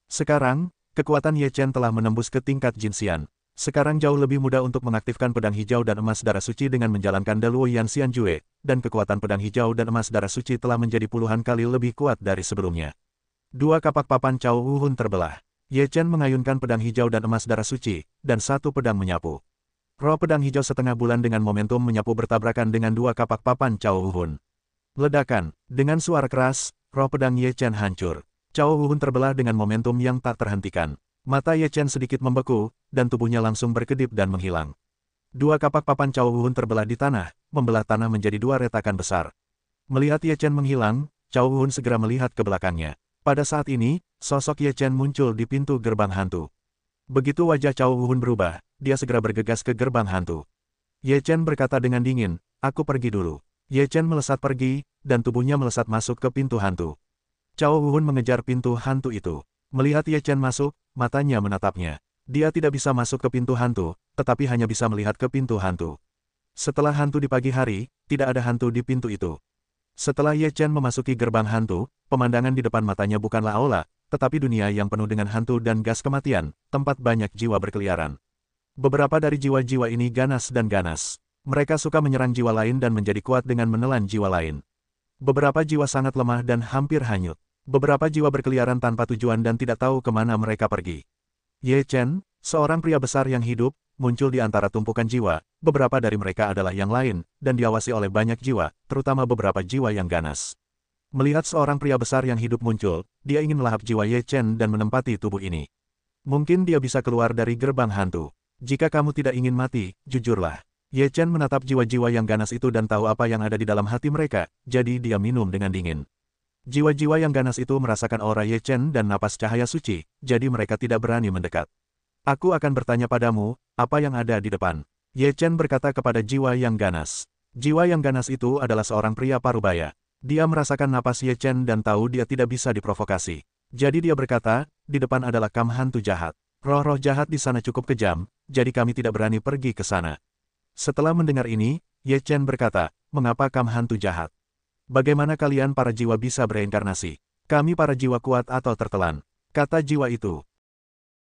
Sekarang, kekuatan Ye Chen telah menembus ke tingkat Jinxian. Sekarang jauh lebih mudah untuk mengaktifkan pedang hijau dan emas darah suci dengan menjalankan Daluo Yan Xianjue, dan kekuatan pedang hijau dan emas darah suci telah menjadi puluhan kali lebih kuat dari sebelumnya. Dua kapak papan Cao Wuhun terbelah. Ye Chen mengayunkan pedang hijau dan emas darah suci, dan satu pedang menyapu. Roh pedang hijau setengah bulan dengan momentum menyapu bertabrakan dengan dua kapak papan Cao Wuhun. Ledakan, dengan suara keras, roh pedang Ye Chen hancur. Cao Wuhun terbelah dengan momentum yang tak terhentikan. Mata Ye Chen sedikit membeku, dan tubuhnya langsung berkedip dan menghilang. Dua kapak papan Cao Wuhun terbelah di tanah, membelah tanah menjadi dua retakan besar. Melihat Ye Chen menghilang, Cao Wuhun segera melihat ke belakangnya. Pada saat ini, sosok Ye Chen muncul di pintu gerbang hantu. Begitu wajah Cao Wuhun berubah, dia segera bergegas ke gerbang hantu. Ye Chen berkata dengan dingin, "Aku pergi dulu." Ye Chen melesat pergi, dan tubuhnya melesat masuk ke pintu hantu. Cao Wuhun mengejar pintu hantu itu. Melihat Ye Chen masuk, matanya menatapnya. Dia tidak bisa masuk ke pintu hantu, tetapi hanya bisa melihat ke pintu hantu. Setelah hantu di pagi hari, tidak ada hantu di pintu itu. Setelah Ye Chen memasuki gerbang hantu, pemandangan di depan matanya bukanlah aula, tetapi dunia yang penuh dengan hantu dan gas kematian, tempat banyak jiwa berkeliaran. Beberapa dari jiwa-jiwa ini ganas dan ganas. Mereka suka menyerang jiwa lain dan menjadi kuat dengan menelan jiwa lain. Beberapa jiwa sangat lemah dan hampir hanyut. Beberapa jiwa berkeliaran tanpa tujuan dan tidak tahu kemana mereka pergi. Ye Chen, seorang pria besar yang hidup, muncul di antara tumpukan jiwa, beberapa dari mereka adalah yang lain, dan diawasi oleh banyak jiwa, terutama beberapa jiwa yang ganas. Melihat seorang pria besar yang hidup muncul, dia ingin melahap jiwa Ye Chen dan menempati tubuh ini. Mungkin dia bisa keluar dari gerbang hantu. Jika kamu tidak ingin mati, jujurlah. Ye Chen menatap jiwa-jiwa yang ganas itu dan tahu apa yang ada di dalam hati mereka, jadi dia minum dengan dingin. Jiwa-jiwa yang ganas itu merasakan aura Ye Chen dan napas cahaya suci, jadi mereka tidak berani mendekat. Aku akan bertanya padamu, apa yang ada di depan? Ye Chen berkata kepada jiwa yang ganas. Jiwa yang ganas itu adalah seorang pria parubaya. Dia merasakan napas Ye Chen dan tahu dia tidak bisa diprovokasi. Jadi dia berkata, di depan adalah kam hantu jahat. Roh-roh jahat di sana cukup kejam, jadi kami tidak berani pergi ke sana. Setelah mendengar ini, Ye Chen berkata, mengapa kam hantu jahat? Bagaimana kalian para jiwa bisa bereinkarnasi? Kami para jiwa kuat atau tertelan? Kata jiwa itu.